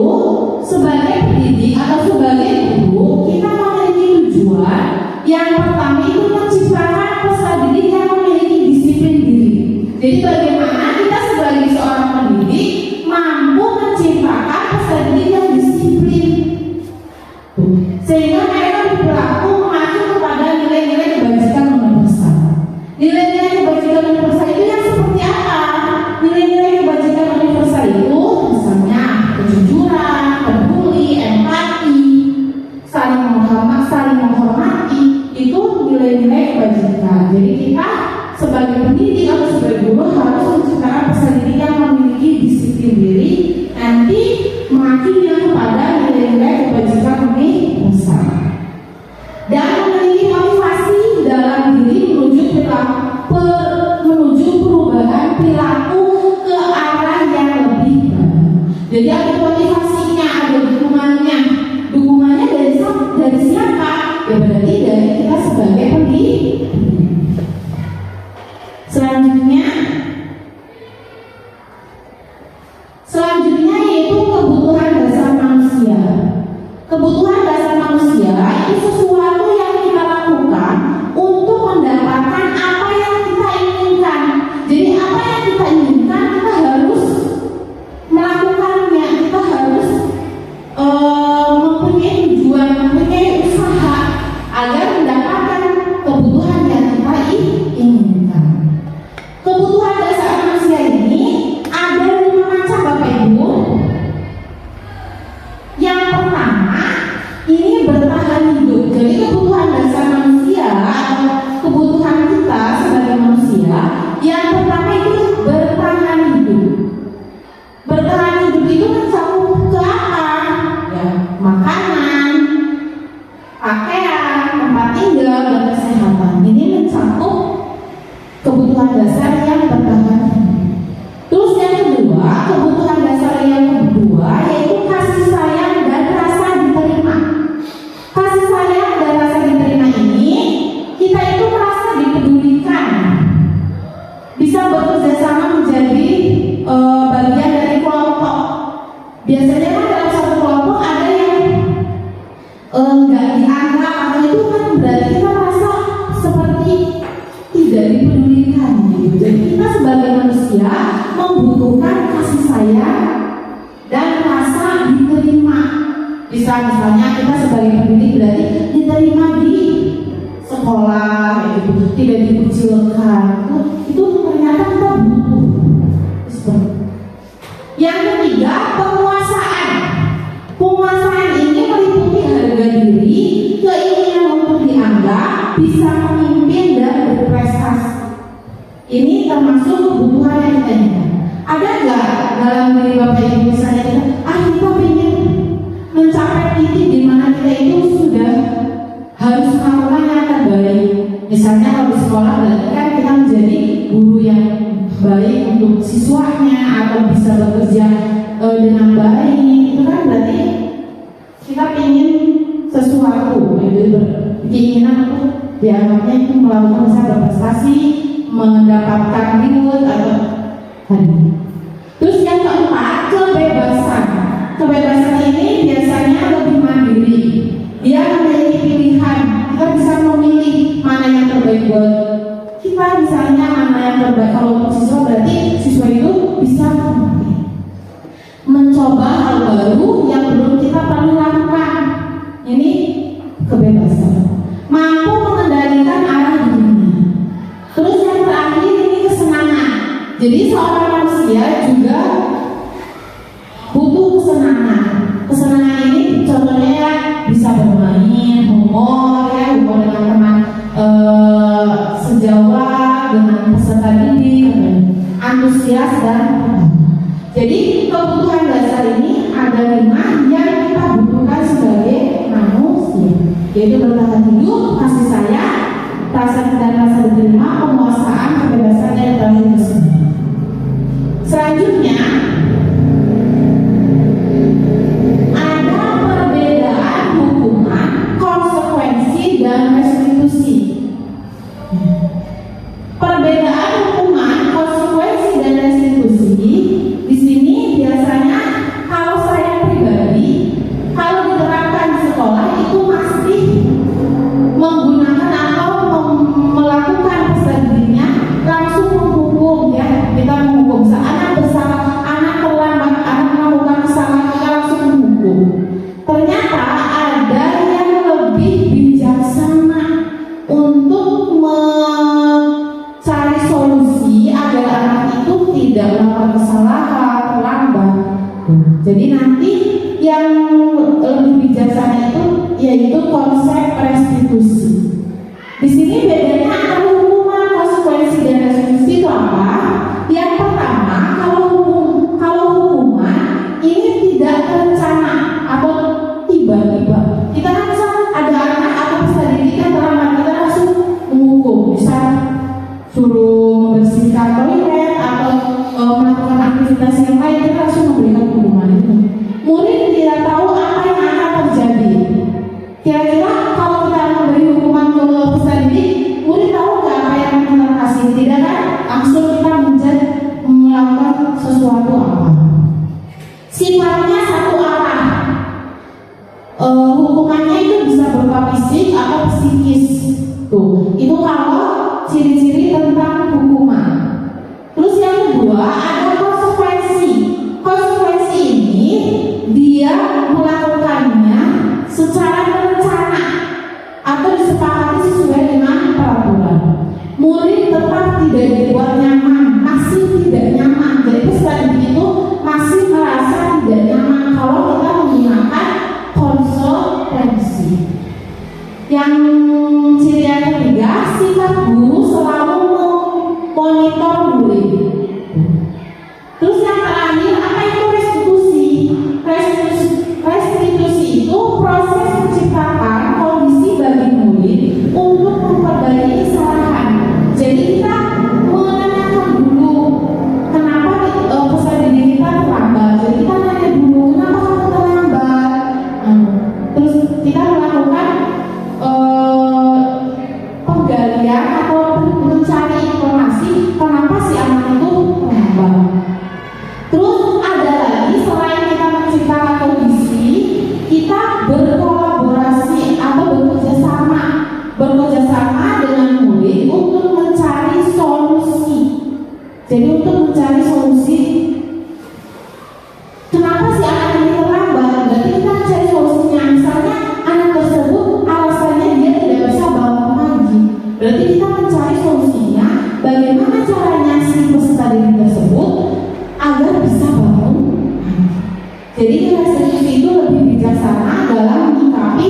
sebagai pendidik atau sebagai guru, kita memiliki tujuan. Yang pertama itu menciptakan peserta didik yang memiliki disiplin diri. Jadi bagaimana kita sebagai seorang pendidik mampu menciptakan peserta didik yang disiplin, sehingga mereka berperilaku mengacu kepada nilai-nilai kebajikan universal. Nilai-nilai kebajikan universal itu yang seperti apa? Nilai-nilai kebajikan universal itu misalnya kejujuran, peduli, empati, saling menghormati, itu nilai-nilai kebajikan. Jadi kita sebagai pendidik atau sebagai guru harus menciptakan peserta didik yang memiliki disiplin diri, nanti mengacu kepada nilai-nilai kebajikan universal, dan memiliki motivasi dalam diri menuju perubahan perilaku ke arah yang lebih baik. Jadi ada motivasinya, ada dukungannya. Dukungannya dari siapa? Ya berarti dari kita sebagai pendidik. Selanjutnya yaitu kebutuhan dasar manusia. Kebutuhan dasar manusia itu sesuatu yang kita lakukan untuk mendapatkan apa yang kita inginkan. Jadi apa yang kita inginkan kita harus melakukannya, kita harus mempunyai tujuan, mempunyai usaha agar mendapatkan kebutuhan yang kita inginkan. Kebutuhan dasar manusia ini ada 5 macam Bapak Ibu. Yang pertama ini bertahan hidup. Jadi kebutuhan dasar manusia atau kebutuhan kita sebagai manusia yang pertama itu bertahan hidup. Bertahan hidup itu mencakup ke apa? Ya, makanan, pakaian, tempat tinggal, dan kesehatan. Ini mencakup kebutuhan dasar yang bertahan hidup. Terus yang kedua, kebutuhan dasar yang kedua yaitu kasih sayang dan rasa diterima. Kasih sayang dan rasa diterima ini kita itu merasa dipedulikan, bisa bekerja sama menjadi bagian dari kelompok. Biasanya kan dalam satu kelompok ada yang nggak dianggap, atau itu kan berarti kita merasa seperti tidak dipedulikan gitu. Jadi kita sebagai manusia membutuhkan kasih sayang dan rasa diterima. Misalnya kita sebagai pendidik berarti diterima di sekolah, gitu, tidak dikucilkan. Itu ternyata kita butuh. Yang ketiga, penguasaan. Penguasaan ini meliputi harga diri, keinginan untuk dianggap, bisa memimpin dan berprestasi. Ini termasuk kebutuhan yang kita inginkan. Ada nggak dalam diri Bapak Ibu misalnya kita ingin mencapai titik di mana kita itu sudah harus melakukan yang terbaik. Misalnya kalau di sekolah berarti kan kita menjadi guru yang baik untuk siswanya atau bisa bekerja dengan baik. Itu kan berarti kita ingin sesuatu, keinginan untuk dianggapnya itu melakukan bisa berprestasi, mendapatkan reward atau hadiah. Terus yang keempat, kebebasan. Kebebasan ini biasanya lebih mandiri. Dia memiliki pilihan. Kita bisa memilih mana yang terbaik buat kita. Misalnya mana yang terbaik kalau untuk siswa, berarti siswa itu bisa mencoba hal baru yang belum kita pernah lakukan. Ini kebebasan. Mampu mengendalikan arah hidup Jadi seorang manusia juga butuh kesenangan. Kesenangan ini contohnya ya bisa bermain, humor ya, humor dengan teman sejawat, dengan peserta didik, antusias dan jadi kebutuhan dasar ini ada 5 yang kita butuhkan sebagai manusia, yaitu bertahan hidup, kasih sayang, rasa dan rasa diterima, penguasaan, kebebasan dan terakhir kesenangan. Selanjutnya ada perbedaan hukuman, konsekuensi dan restitusi. Perbedaan hukuman, konsekuensi dan restitusi di sini biasanya kalau saya pribadi, kalau diterapkan di sekolah itu masih menggunakan atau melakukan peserta didiknya langsung menghukum ya, kita menghukum anak bersalah, anak terlambat, anak melakukan kesalahan kita langsung menghukum. Ternyata ada yang lebih bijaksana untuk mencari solusi agar anak itu tidak melakukan kesalahan, terlambat. Jadi nanti yang lebih bijaksana itu yaitu konsep restitusi. Di sini bedanya antara hukuman, konsekuensi dan restitusi itu apa? Yang pertama, kalau hukuman ini tidak terencana atau tiba-tiba. Kita kan misal ada anak atau peserta didik yang terlambat, kita langsung menghukum, misal suruh membersihkan toilet atau melakukan aktivitas yang lain, kita langsung memberikan hukuman itu. Murid tidak tahu apa yang akan terjadi. Kira-kira kalau kita memberi hukuman ke peserta didik, murid tahu nggak apa yang akan kita kasih? Tidak kan? Langsung kita melakukan sesuatu apa? Sifatnya satu arah. Hukumannya itu bisa berupa fisik atau psikis. Tuh, itu kalau ciri-ciri tentang hukuman. Terus yang kedua ada konsekuensi. Konsekuensi ini dia melakukannya secara terencana atau disepakati sesuai dengan peraturan. Murid tetap tidak dibuat nyaman, masih tidak nyaman. Jadi peserta didik itu masih merasa tidak nyaman kalau kita menggunakan konsekuensi. Yang ciri yang ketiga, sifat guru selalu memonitor murid. Terus yang terakhir, apa itu restitusi? Restitusi itu proses menciptakan kondisi bagi murid untuk memperbaiki kesalahan. Jadi kita menanyakan dulu kenapa peserta didik kita terlambat. Jadi kita tanya dulu kenapa kamu terlambat. Terus kita melakukan penggalian atau mencari informasi kenapa si anak itu terlambat. Terus ada lagi selain kita menciptakan kondisi, kita berkolaborasi atau bekerja sama dengan murid untuk mencari solusi. Jadi untuk mencari solusi kenapa si anak ini terlambat, berarti kita mencari solusinya. Misalnya anak tersebut alasannya dia tidak bisa bangun pagi, berarti kita mencari solusinya bagaimana caranya si peserta didik tersebut agar bisa bangun. Jadi restitusi itu lebih bijaksana dalam menyikapi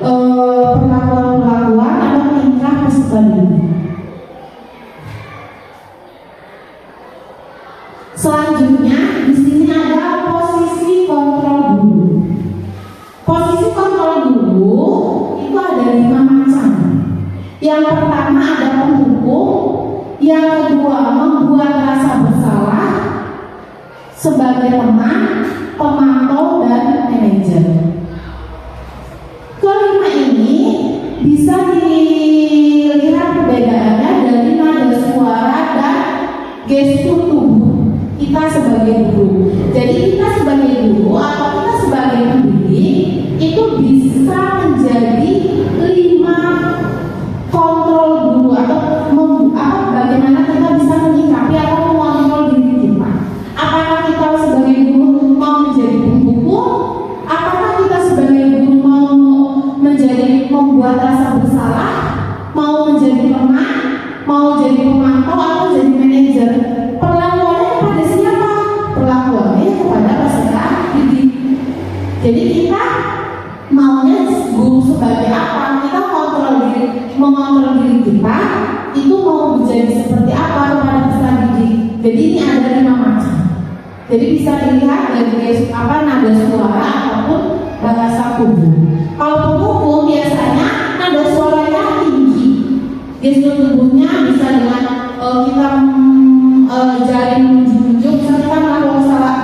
perlakuan-perlakuan atau tingkah peserta didik. Selanjutnya di sini ada posisi kontrol guru. Posisi kontrol guru itu ada 5 macam. Yang pertama ada penghukum, yang kedua membuat rasa bersalah sebagai teman, pemantau dan manajer. Kelima ini bisa dilihat perbedaannya dari nada suara dan gestur tubuh kita sebagai guru. Jadi kita sebagai guru atau kita sebagai pendidik itu bisa menjadi 5 kontrol guru atau bagaimana kita bisa menyikapi atau mengontrol diri kita. Apakah kita sebagai guru mau menjadi penghukum? Apakah kita sebagai guru mau membuat rasa bersalah? Mau menjadi teman? Mau jadi pemantau atau jadi manajer? Perlakuan sebagai apa? Kita mengontrol diri kita itu mau menjadi seperti apa kepada peserta didik. Jadi ini ada 5 macam. Jadi bisa dilihat dari nada suara ataupun bahasa tubuh. Kalau pemukul biasanya nada suaranya tinggi. Gestur tubuhnya bisa dengan kita jari menunjuk, misalnya kita melakukan salah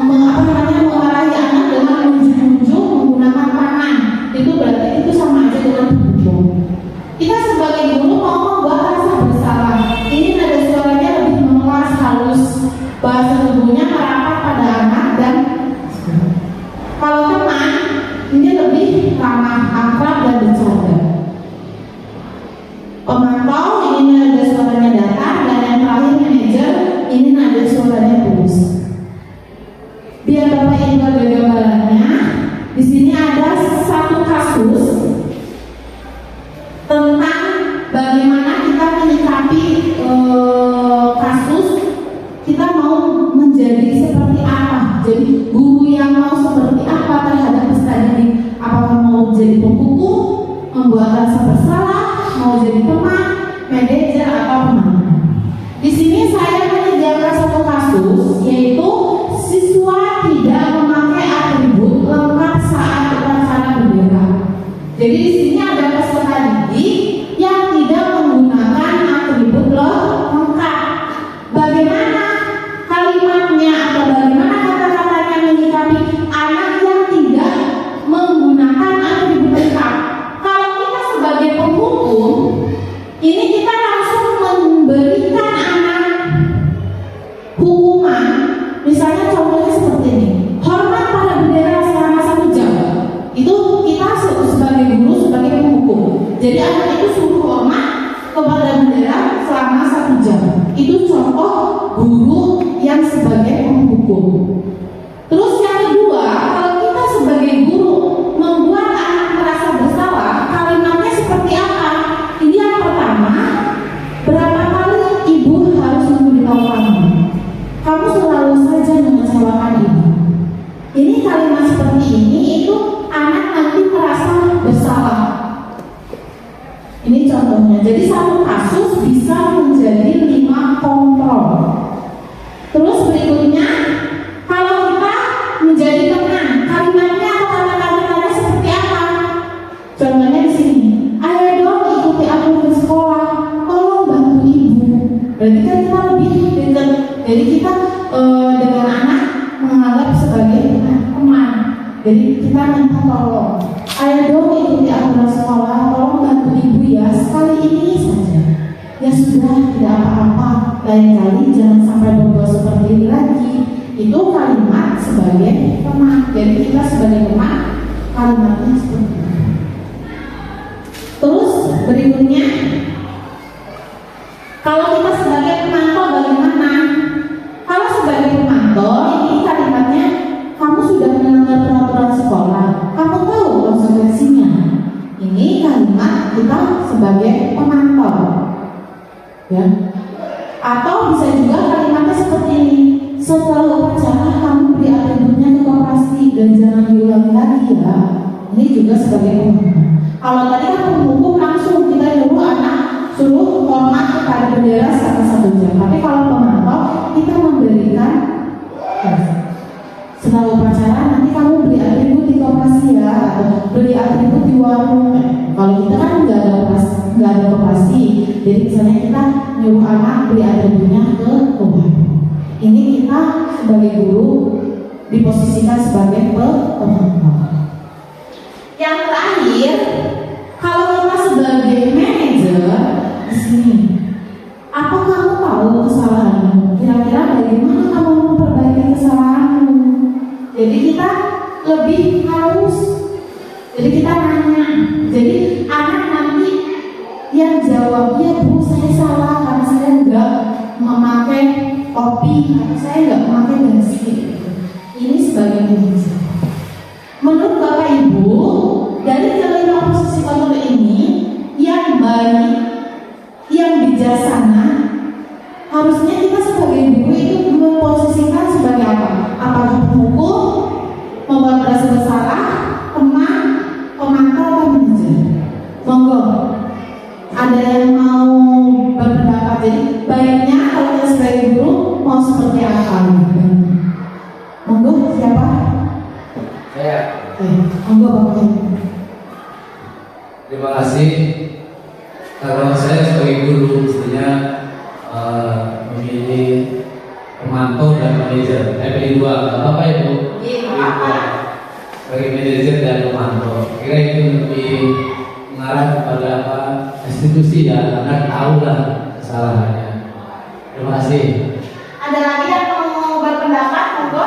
mengarahi anak dengan menunjuk menggunakan tangan. Itu berarti itu sama aja dengan pemukul. Kita sebagai guru mau membuat rasa bersalah. Ini nada suaranya lebih mengelas halus, bahasa tubuhnya merapat pada anak, dan kalau teman ini lebih ramah, akrab, dan bercanda. Pemantau ini nada suaranya datar, dan yang terakhir manajer ini nada suaranya tulus. Biar Bapak Ibu ada gambarannya, di sini ada satu kasus tentang bagaimana kita menyikapi kasus kita mau menjadi seperti apa. Jadi guru yang mau seperti apa terhadap peserta didik? Apakah mau jadi pemukul, membuat rasa bersalah, mau jadi teman, manajer, atau pemantau? Di sini saya menyediakan satu kasus, yaitu siswa tidak memakai atribut lengkap saat upacara bendera. Jadi di sini ada peserta didik yang tidak menggunakan atribut lengkap. Bagaimana kalimatnya atau bagaimana kata-katanya menyikapi anak yang tidak menggunakan atribut lengkap? Kalau kita sebagai penghukum, ini kita langsung memberikan anak hukuman. Misalnya contohnya seperti ini, hormat pada bendera selama 1 jam. Itu kita sebagai guru, sebagai penghukum. Jadi anak itu suruh hormat kepada bendera selama 1 jam. Itu contoh guru yang sebagai penghukum. Terus yang kedua, kalau kita sebagai guru membuat anak merasa bersalah, kalimatnya seperti apa? Ini yang pertama, berapa kali ibu harus memberitahu kamu? Kamu selalu saja mengecewakan ibu. Ini kalimat seperti ini itu anak nanti merasa bersalah. Ini contohnya. Jadi satu kasus bisa menjadi 5 kontrol. Terus berikutnya, kalau kita menjadi teman, kalimatnya atau kata-katanya seperti apa? Contohnya di sini, ayo dong ikuti aku ke sekolah, tolong bantu ibu. Berarti kan kita lebih dekat. Jadi kita dengan anak menganggap sebagai teman. Jadi kita minta tolong, ayo dong ikuti aku ke sekolah, tolong bantu ibu ya, sekali ini saja. Ya sudah, tidak apa-apa, lain kali jangan sampai berbuat seperti ini lagi. Itu kalimat sebagai teman. Jadi kita sebagai teman, kalimatnya seperti itu. Terus berikutnya, kalau kita sebagai pemantau bagaimana? Kalau sebagai pemantau, ini kalimatnya, kamu sudah melanggar peraturan sekolah, kamu tahu konsekuensinya. Ini kalimat kita sebagai pemantau, ya. Atau bisa juga kalimatnya seperti ini, setelah upacara kamu beri atributnya ke koperasi dan jangan diulangi lagi ya. Ini juga sebagai pemantau. Kalau tadi kan penghukum langsung kita nyuruh anak suruh hormat kepada bendera selama 1 jam. Tapi kalau pemantau kita memberikan setelah upacara nanti kamu beli atribut di koperasi ya, atau beli atribut di warung. Kalau kita kan nggak ada koperasi, jadi misalnya kita nyuruh anak beli atributnya ke warung. Ini kita sebagai guru diposisikan sebagai pemantau. Yang terakhir, kalau kita sebagai manajer di sini, apa kamu tahu kesalahanmu? Kira-kira bagaimana kamu memperbaiki kesalahanmu? Jadi kita lebih halus. Jadi kita nanya. Jadi anak nanti yang jawab, ya bu saya salah karena saya enggak memakai topi, atau saya enggak memakai dasi. Ini sebagai manajer. Menurut Bapak Ibu, dari kelima posisi kontrol ini, yang baik, yang bijaksana, harusnya kita sebagai guru itu memposisikan sebagai apa? Apakah pemukul, membuat rasa bersalah, teman, pemantau, seperti apa? Monggo siapa? Saya. Monggo Bapak. Terima kasih. Kalau saya sebagai guru mestinya memilih pemantau dan manajer. Pilih dua, apa itu? Sebagai manajer dan pemantau. Kira itu lebih mengarah kepada apa? Institusi ya, karena tahu lah kesalahannya. Terima kasih. Ada lagi yang mau berpendapat, monggo?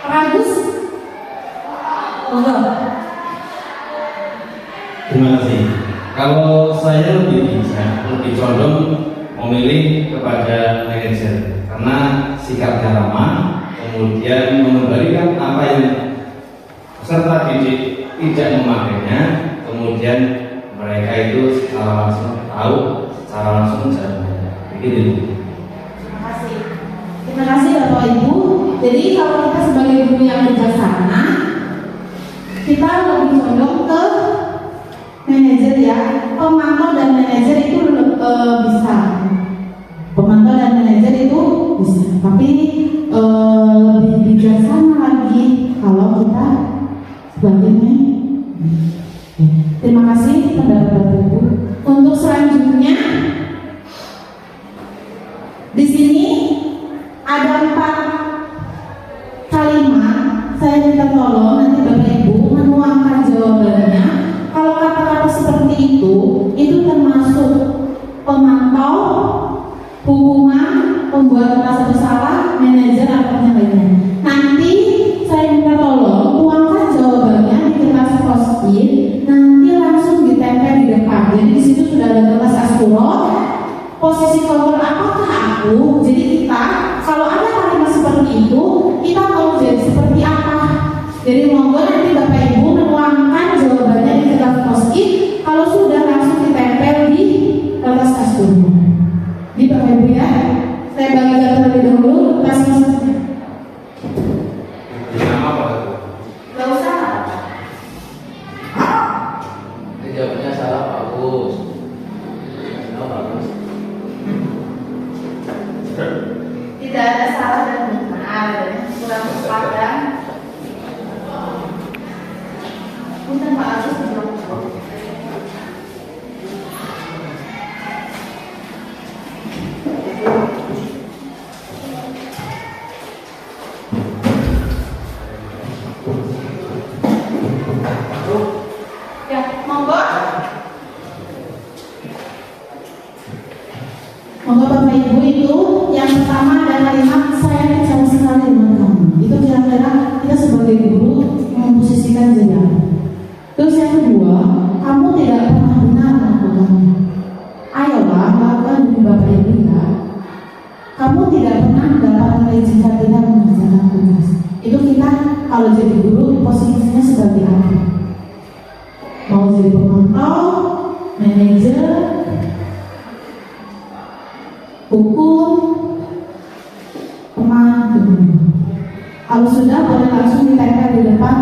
Agus. Monggo. Terima kasih. Kalau saya lebih condong memilih kepada manajer karena sikapnya ramah, kemudian mengembalikan apa yang peserta didik tidak memakainya, kemudian mereka itu secara langsung tahu, secara langsung caranya. Begitu. Terima kasih Bapak Ibu. Jadi kalau kita sebagai guru yang bijaksana, kita lebih condong ke manajer ya. Pemantau dan manajer itu bisa. Pemantau dan manajer itu bisa. Tapi lebih bijaksana lagi kalau kita sebagai manajer. Terima kasih pendapat Bapak Ibu. Untuk selanjutnya di sini ada 4 kalimat. Saya minta tolong nanti Bapak Ibu menuangkan jawabannya. Kalau kata-kata seperti itu termasuk pemantau, hukuman, pembuat merasa bersalah, manajer atau yang lainnya. Nanti saya minta tolong tuangkan jawabannya di kertas post-it. Nanti langsung ditempel di depan. Jadi di situ sudah ada kertas aspuro. Posisi kontrol apakah aku? Jadi kita kalau ada kalimat seperti itu, kita mau jadi seperti apa? Jadi monggo nanti Bapak Ibu menuangkan jawabannya di kertas post-it. Kalau sudah langsung ditempel di kertas aspuro. Di Bapak Ibu ya. Saya bagikan terlebih dahulu kertas post-it. Nama apa? Gak usah. Jawabnya salah bagus. Bagus. Tidak ada salah dan benar. Kurang tepat dan bukan Pak Agus belum. Ya, monggo. Monggo Bapak Ibu itu yang pertama ada kalimat saya kecewa sekali dengan kamu. Itu kira-kira kita sebagai guru memposisikan jadi apa? Terus yang kedua, kamu tidak pernah benar melakukannya. Ayolah lakukan demi Bapak Ibu ya. Kamu tidak pernah mendapatkan jika tidak mengerjakan tugas. Itu kita kalau jadi guru posisinya sebagai apa? Mau jadi pemantau, manajer, hukum, pemantau. Kalau sudah boleh langsung ditempel di depan.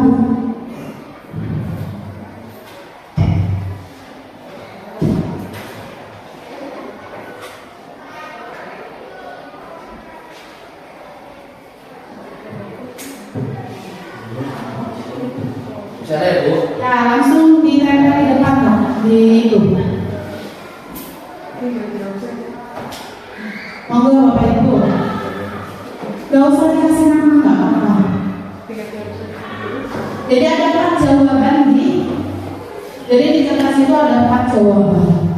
Bisa ya Bu? Ya langsung ditempel di depan lah di itu. Monggo Bapak Ibu. Gak usah dikasih nama, nggak apa-apa. Jadi ada 4 jawaban jadi di kertas itu ada 4 jawaban.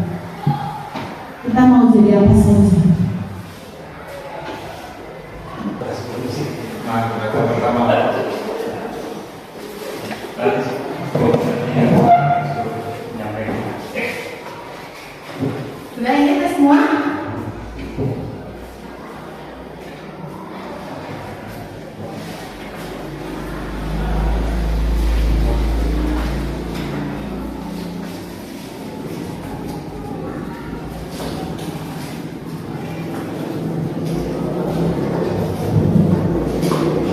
Kita mau jadi apa saja. Pertama. Sudah ini tes semua?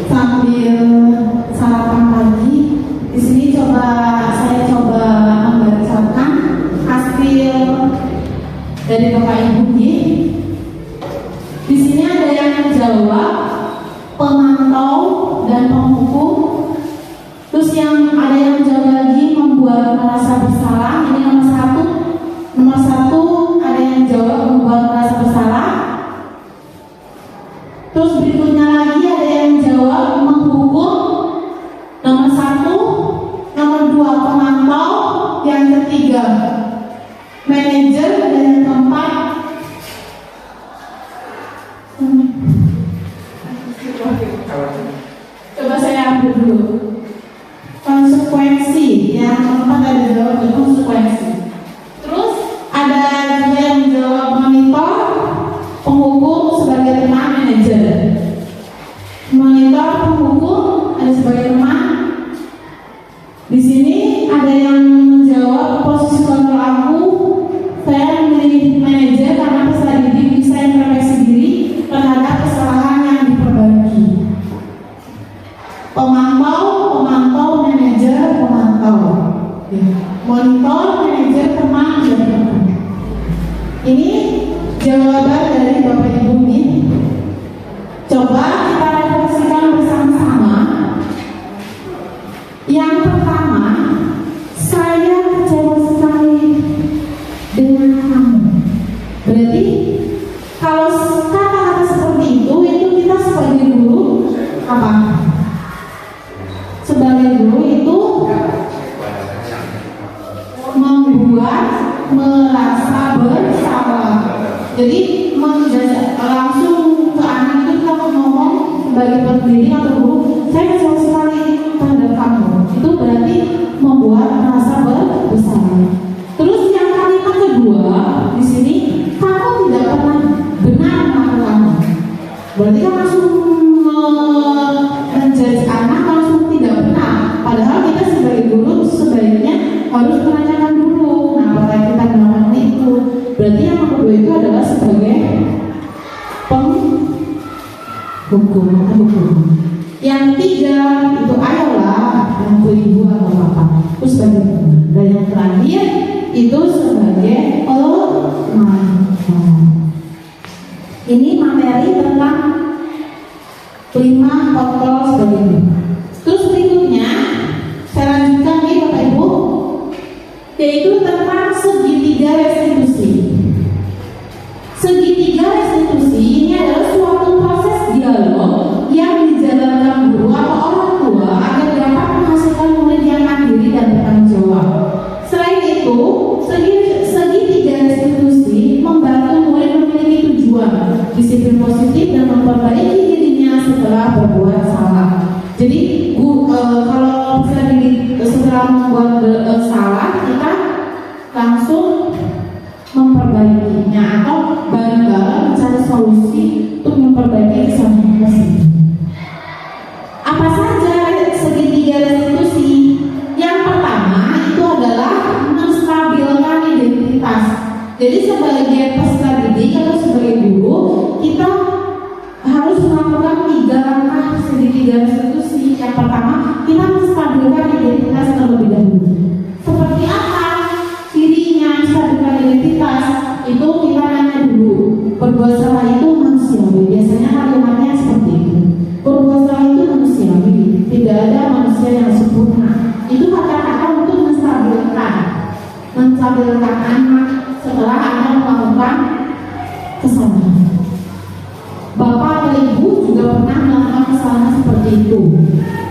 Sambil sarapan pagi, di sini saya coba membacakan hasil dari Bapak Ibu. Di sini membuat merasa bersalah. Ini nomor satu ada yang jawab membuat merasa bersalah. Terus berikutnya lagi ada yang jawab menghukum. Nomor satu. Nomor dua pemantau. Yang ketiga manajer. Dan yang keempat coba saya ambil dulu konsekuensi. Yang keempat ada jawab konsekuensi. Terus ada juga yang menjawab monitor, penghukum sebagai teman manajer. Monitor, penghukum ada sebagai teman. Di sini ada yang menjawab posisi kontrol aku. Saya memilih manajer karena peserta didik bisa introspeksi diri terhadap kesalahan yang diperbaiki. Pemantau, manajer, pemantau. Monitor, manajer, teman, dan teman. Ini jawaban dari Bapak Ibu ini. Coba kita refleksikan bersama-sama. Yang pertama, saya kecewa sekali dengan kamu. Berarti kalau kata-kata seperti itu kita sebagai guru apa? Sebagai guru itu membuat merasa bersalah. Jadi langsung ke anak itu kita ngomong sebagai pendidik atau guru, saya kecewa sekali terhadap kamu. Itu berarti membuat merasa bersalah. Terus yang kalimat kedua di sini, kamu tidak pernah benar melakukannya. Berarti kan langsung menjudge anak langsung tidak benar. Padahal kita sebagai guru sebaiknya harus menanyakan dulu. Nah, apakah kita melakukan itu? Berarti yang kedua itu adalah sebagai penghukum. Yang tiga itu ayolah bantu ibu atau bapak. Itu sebagai teman. Dan yang terakhir itu sebagai pemantau. Ini materi tentang 5 kontrol sebagai guru. Terus berikutnya saya lanjutkan nih Bapak Ibu, yaitu tentang segitiga restitusi. Segitiga restitusi ini adalah suatu proses dialog yang dijalankan guru atau orang tua agar dapat menghasilkan murid yang mandiri dan bertanggung jawab. Selain itu, segitiga restitusi membantu murid memiliki tujuan, disiplin positif dan memperbaiki dirinya setelah berbuat salah. Jadi kalau setelah membuat salah, kita langsung memperbaikinya atau bareng-bareng mencari solusi untuk memperbaiki kesalahan tersebut. Apa saja segitiga restitusi? Yang pertama itu adalah menstabilkan identitas. Jadi sebagai peserta didik atau sebagai guru, kita harus melakukan 3 langkah segitiga restitusi. Yang pertama, kita menstabilkan identitas terlebih dahulu. Seperti apa cirinya menstabilkan identitas? Itu kita nanya dulu. Berbuat salah itu manusiawi. Biasanya kalimatnya seperti itu. Berbuat salah itu manusiawi. Tidak ada manusia yang sempurna. Itu kata-kata untuk menstabilkan anak setelah anak melakukan kesalahan. Bapak atau ibu juga pernah melakukan kesalahan seperti itu.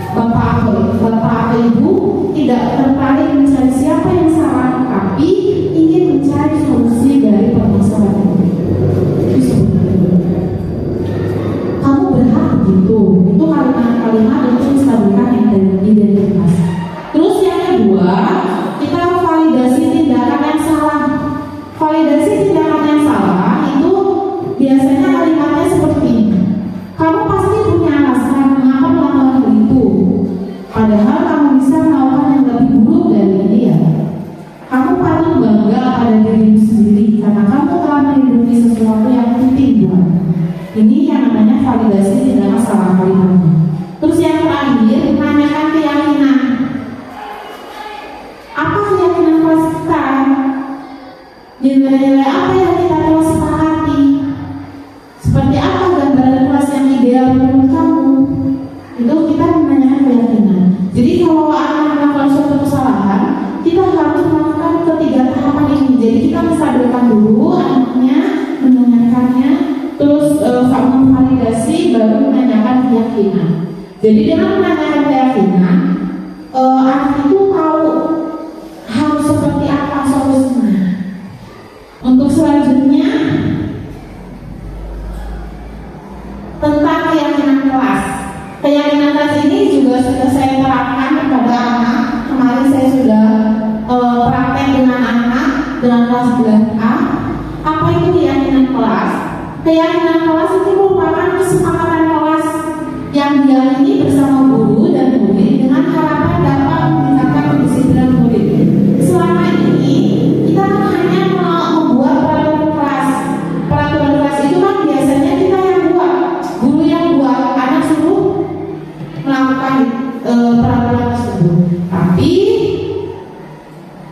Bapak atau ibu tidak tertarik mencari siapa yang salah, tapi ingin mencari solusi dari permasalahan itu. Kamu berhak begitu. Itu kalimat-kalimat untuk menstabilkan identitas. Terus yang kedua, kita validasi tindakan yang salah. Validasi tindakan yang salah itu biasanya kalimatnya seperti ini. Kamu pasti punya alasan mengapa melakukan itu. Padahal kamu bisa melakukan yang lebih buruk dari dia. Kamu patut bangga pada dirimu sendiri karena kamu telah melindungi sesuatu yang penting buatmu. Ini yang namanya validasi tindakan salah kalimatnya. Terus yang terakhir, menanyakan keyakinan. Apa keyakinan kelas kita? Nilai-nilai apa yang kita telah sepakati? Seperti apa gambaran kelas yang ideal menurut kamu? Itu kita menanyakan keyakinan. Jadi kalau anak melakukan suatu kesalahan, kita keyakinan. Jadi dengan menanyakan keyakinan, anak itu tahu harus seperti apa solusinya. Untuk selanjutnya tentang keyakinan kelas. Keyakinan kelas ini juga sudah saya terapkan kepada anak. Kemarin saya sudah praktek dengan anak dengan kelas 9A. Apa itu keyakinan kelas? Keyakinan kelas itu merupakan kesepakatan kelas yang diyakini bersama guru dan murid dengan harapan dapat meningkatkan kedisiplinan murid. Selama ini kita hanya membuat peraturan kelas. Peraturan kelas itu kan biasanya kita yang buat, guru yang buat, anak suruh melakukan peraturan tersebut. Tapi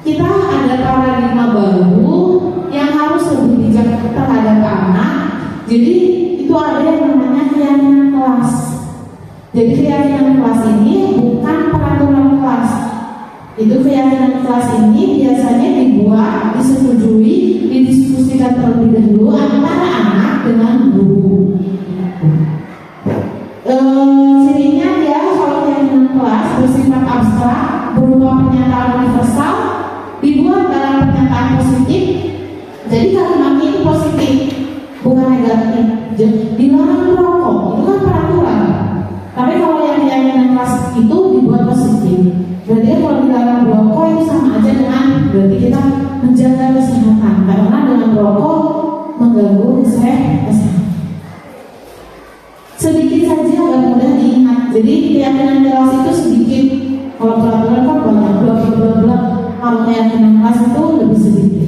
kita ada paradigma baru yang harus lebih bijak terhadap anak. Jadi itu ada yang namanya keyakinan kelas. Jadi keyakinan kelas ini bukan peraturan kelas. Itu keyakinan kelas ini biasanya dibuat, disetujui, didiskusikan terlebih dahulu antara anak dengan guru. Cirinya dia kalau keyakinan kelas bersifat abstrak, berupa pernyataan universal, dibuat dalam pernyataan positif. Jadi kalimatnya itu positif, bukan negatif. Dilarang merokok, itu kan peraturan. Tapi kalau yang keyakinan kelas itu dibuat positif. Berarti kalau dilarang merokok itu sama aja dengan berarti kita menjaga kesehatan, karena dengan merokok mengganggu kesehatan. Sedikit saja agar mudah diingat. Jadi keyakinan kelas itu sedikit. Kalau peraturan kan banyak, blok. Kalau keyakinan kelas itu lebih sedikit.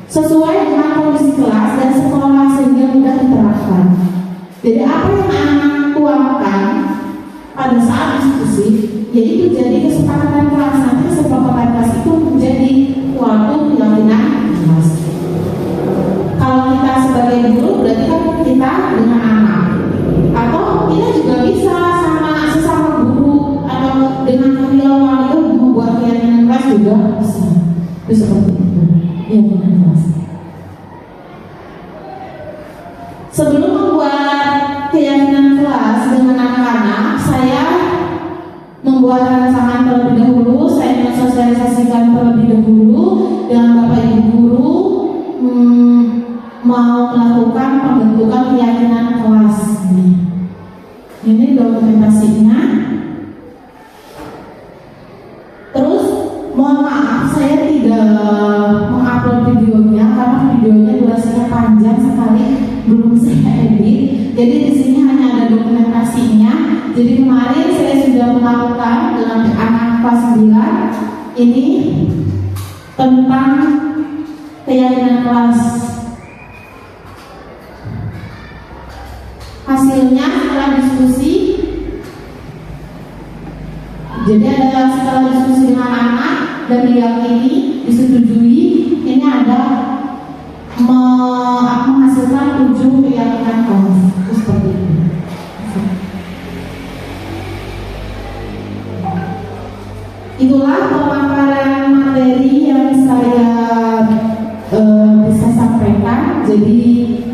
Sesuai dengan kondisi kelas dan sekolah sehingga mudah diterapkan. Jadi apa yang anak tuangkan pada saat diskusi, yaitu jadi kesepakatan kelas. Nanti kesepakatan kelas itu menjadi suatu keyakinan kelas. Kalau kita sebagai guru berarti kan kita dengan anak, atau kita juga bisa sama sesama guru atau dengan karyawan itu membuat keyakinan kelas juga bisa. Itu seperti itu. Keyakinan kelas. Sebelum membuat keyakinan kelas dengan anak-anak, saya membuat rancangan terlebih dahulu. Saya mensosialisasikan terlebih dahulu dengan Bapak Ibu guru mau melakukan pembentukan keyakinan kelas. Ini dokumentasinya. Terus mohon maaf saya tidak mengupload videonya karena videonya durasinya panjang sekali, belum saya edit. Jadi di sini hanya ada dokumentasinya. Jadi kemarin saya sudah melakukan dengan anak kelas 9 ini tentang keyakinan kelas. Hasilnya setelah diskusi, jadi ada setelah diskusi dengan anak dan diyakini, disetujui, ini ada menghasilkan 7 keyakinan kelas. Seperti itu. Itulah pemaparan materi yang saya bisa sampaikan. Jadi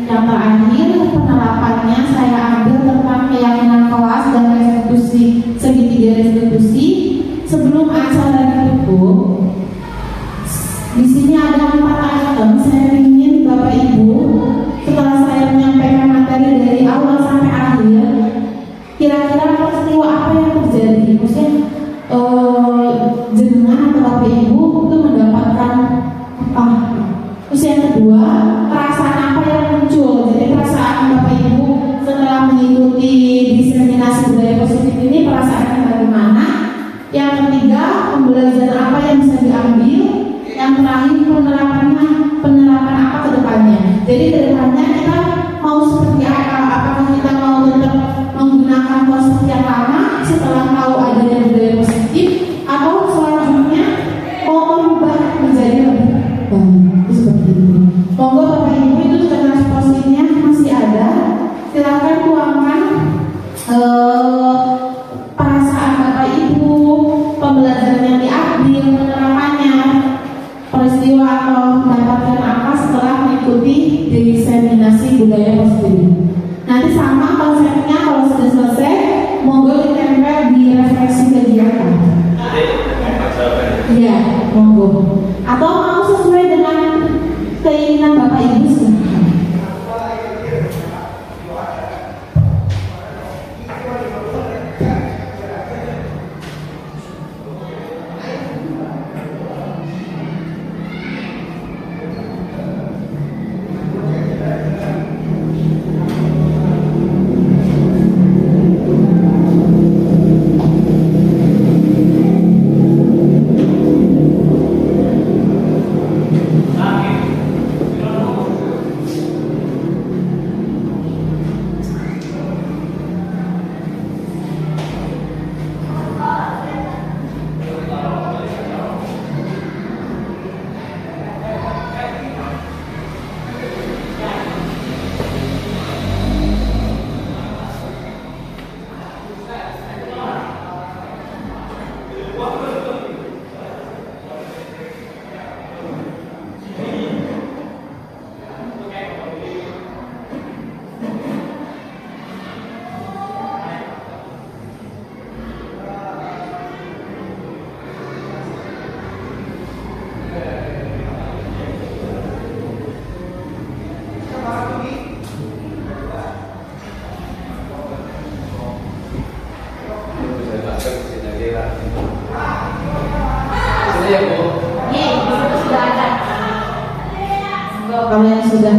yang terakhir penerapannya saya ambil tentang keyakinan kelas dan restitusi segitiga restitusi. Sebelum acara ditutup, di sini ada 4 item. Saya ingin Bapak Ibu setelah saya menyampaikan materi dari awal sampai akhir, kira-kira peristiwa apa yang terjadi? Maksudnya jenengan atau Bapak Ibu itu mendapatkan apa? Terus yang kedua, perasaan apa yang muncul? Jadi perasaan Bapak Ibu setelah mengikuti diseminasi budaya positif ini, perasaannya bagaimana? Yang ketiga, pembelajaran apa yang bisa diambil? Yang terakhir, penerapan apa ke depannya? Jadi ke depannya kita mau seperti apa? Apakah kita mau tetap menggunakan konsep yang lama setelah tahu adanya budaya positif, atau selanjutnya mau merubah menjadi lebih baik? Seperti itu. Monggo Bapak Ibu itu transpositnya masih ada. Silakan tuangkan perasaan Bapak Ibu, pembelajaran yang diambil, penerapannya, peristiwa atau mendapatkan apa setelah mengikuti diseminasi budaya positif. Nanti sama konsepnya kalau sudah selesai monggo ditempel di refleksi kegiatan. Iya, monggo. Atau mau sesuai dengan keinginan Bapak Ibu silahkan. Sudah ya Bu? Iya, itu sudah ada. Monggo. Kalau yang sudah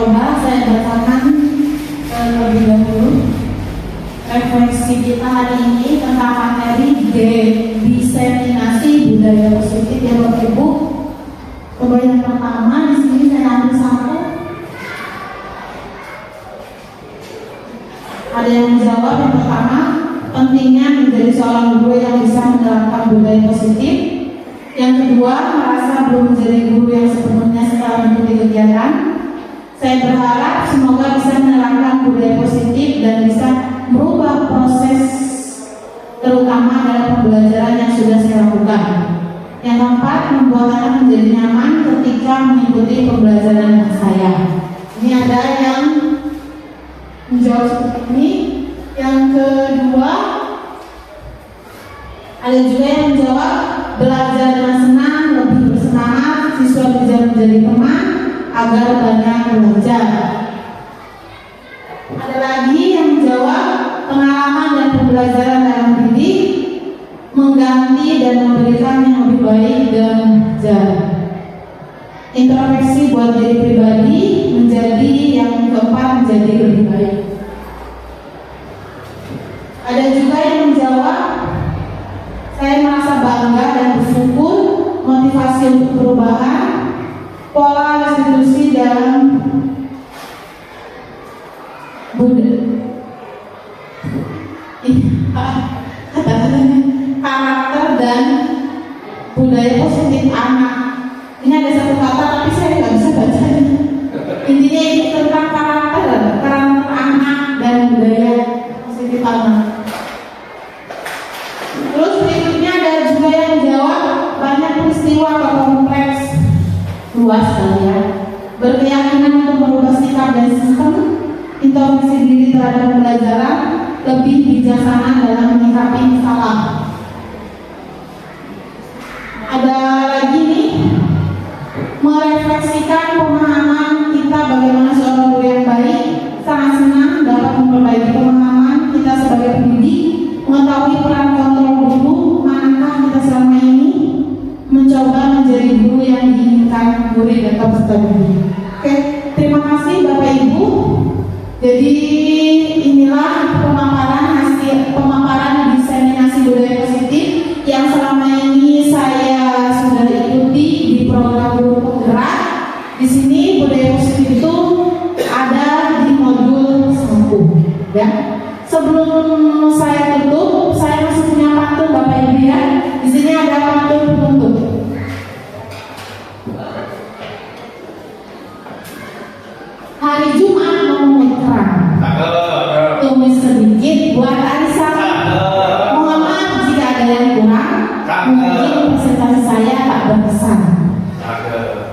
coba saya bacakan terlebih dahulu refleksi kita hari ini tentang materi diseminasi budaya positif ya Bapak Ibu. Coba yang pertama di sini saya ambil satu. Ada yang menjawab yang pertama, pentingnya menjadi seorang guru yang bisa menerapkan budaya positif. Yang kedua, merasa belum menjadi guru yang sepenuhnya setelah mengikuti kegiatan. Saya berharap semoga bisa menerapkan budaya positif dan bisa merubah proses terutama dalam pembelajaran yang sudah saya lakukan. Yang keempat, membuat anak menjadi nyaman ketika mengikuti pembelajaran saya. Ini ada yang menjawab seperti ini. Yang kedua, ada juga yang menjawab belajar dengan senang, lebih bersemangat, siswa bisa menjadi teman agar banyak belajar. Ada lagi yang menjawab pengalaman dan pembelajaran dalam didik mengganti dan memberikan yang lebih baik dan belajar. Introspeksi buat diri pribadi menjadi yang keempat menjadi lebih baik. Ada juga yang menjawab saya merasa bangga dan bersyukur, motivasi untuk perubahan, pola restitusi dalam karakter dan budaya positif anak. Ini ada satu kata tapi saya nggak bisa baca. Intinya itu tentang karakter anak dan budaya positif anak. Terus berikutnya ada juga yang menjawab banyak peristiwa atau kompleks luas ya. Berkeyakinan untuk merubah sikap dan sistem, introspeksi diri terhadap pembelajaran, lebih bijaksana dalam menyikapi masalah. Ada lagi nih, merefleksikan pemahaman kita bagaimana seorang guru yang baik. Sangat senang dapat memperbaiki pemahaman kita sebagai pendidik, mengetahui peran kontrol guru, manakah kita selama ini mencoba menjadi guru yang diinginkan murid atau peserta didik. Oke, terima kasih Bapak Ibu. Jadi inilah pemaparan diseminasi budaya positif yang selama ini saya sudah ikuti di program guru penggerak. Di sini budaya positif itu ada di modul 1 ya. Sebelum saya tutup, saya masih punya pantun Bapak Ibu ya. Di sini ada pantun penutup. Hari Jumat memungut kerang, tumis sedikit buat arisan. Mohon maaf jika ada yang kurang, mungkin presentasi saya tak berkesan.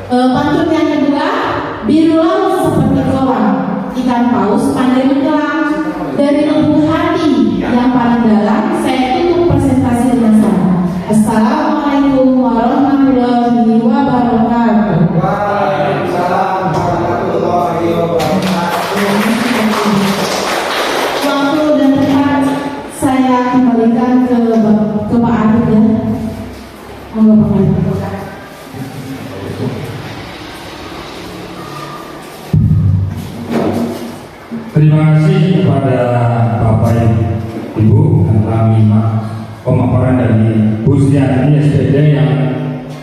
Pantun yang kedua, biru laut seperti kolam, ikan paus pandai menyelam. Dari lubuk hati yang paling dalam, saya tutup presentasi dengan salam. Assalamualaikum warahmatullahi wabarakatuh. Waalaikumsalam warahmatullahi wabarakatuh. Waktu dan tempat saya kembalikan ke Pak Arif ya. Monggo Pak Arif. Terima kasih kepada Bapak Ibu yang telah menyimak pemaparan dari Bu Stiani SPD yang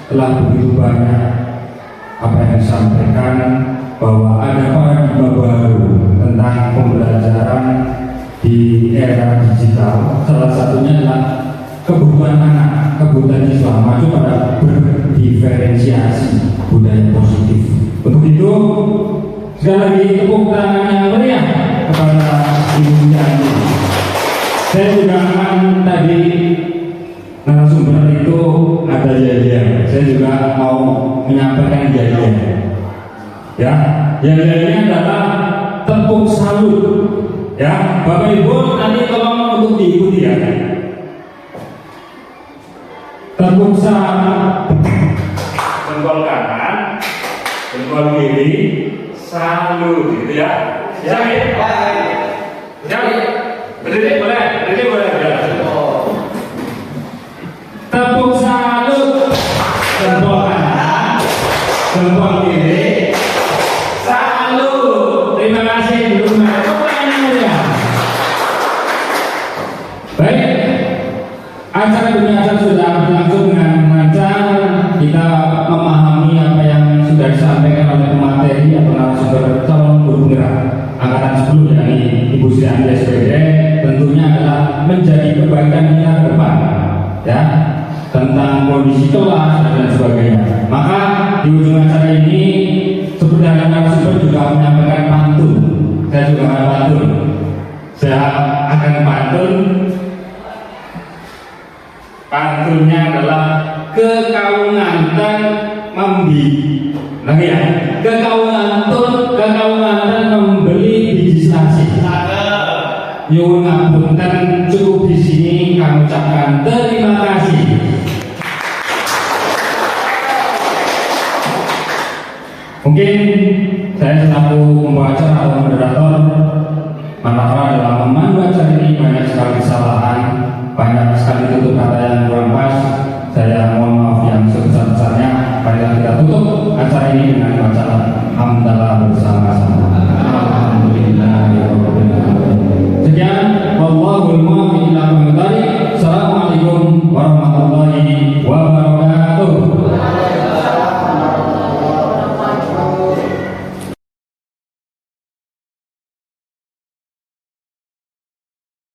telah begitu banyak apa yang disampaikan, bahwa ada paradigma baru tentang pembelajaran di era digital. Salah satunya adalah kebutuhan anak, kebutuhan siswa maju pada berdiferensiasi budaya positif. Untuk itu sekali lagi tepuk tangan yang meriah kepada Ibu Stiani. Saya juga akan tadi narasumber itu ada janjian. Saya juga mau menyampaikan janjian. Ya, janjiannya adalah tepuk salut. Ya, Bapak Ibu nanti tolong untuk diikuti ya. Tepuk salut. Jempol kanan, jempol kiri, salut gitu ya. Ya, ya. Berdiri boleh, berdiri boleh. Tepuk salut, jempol kanan, jempol kiri, salut. acara demi acara sudah berlangsung dengan lancar. Kita memahami apa yang sudah disampaikan oleh pemateri atau narasumber calon guru penggerak angkatan 10, yakni Ibu Sri Andi SPD, tentunya adalah menjadi kebaikan kita ke depan, ya, tentang kondisi kelas dan lain sebagainya. Maka di ujung acara ini seperti yang narasumber juga menyampaikan pantun. Saya juga akan pantun. Saya akan pantun. Pantunnya adalah kekawunganten membi. Lagi ya, kekawunganten membeli biji selasih. Nyuwun ngapunten, cukup di sini kami ucapkan terima kasih. Mungkin saya selaku pembawa acara atau moderator, manakala dalam memandu acara ini banyak sekali kesalahan, banyak sekali tutur kata yang kurang pas. Saya mohon maaf yang sebesar-besarnya. Marilah kita tutup acara ini dengan bacaan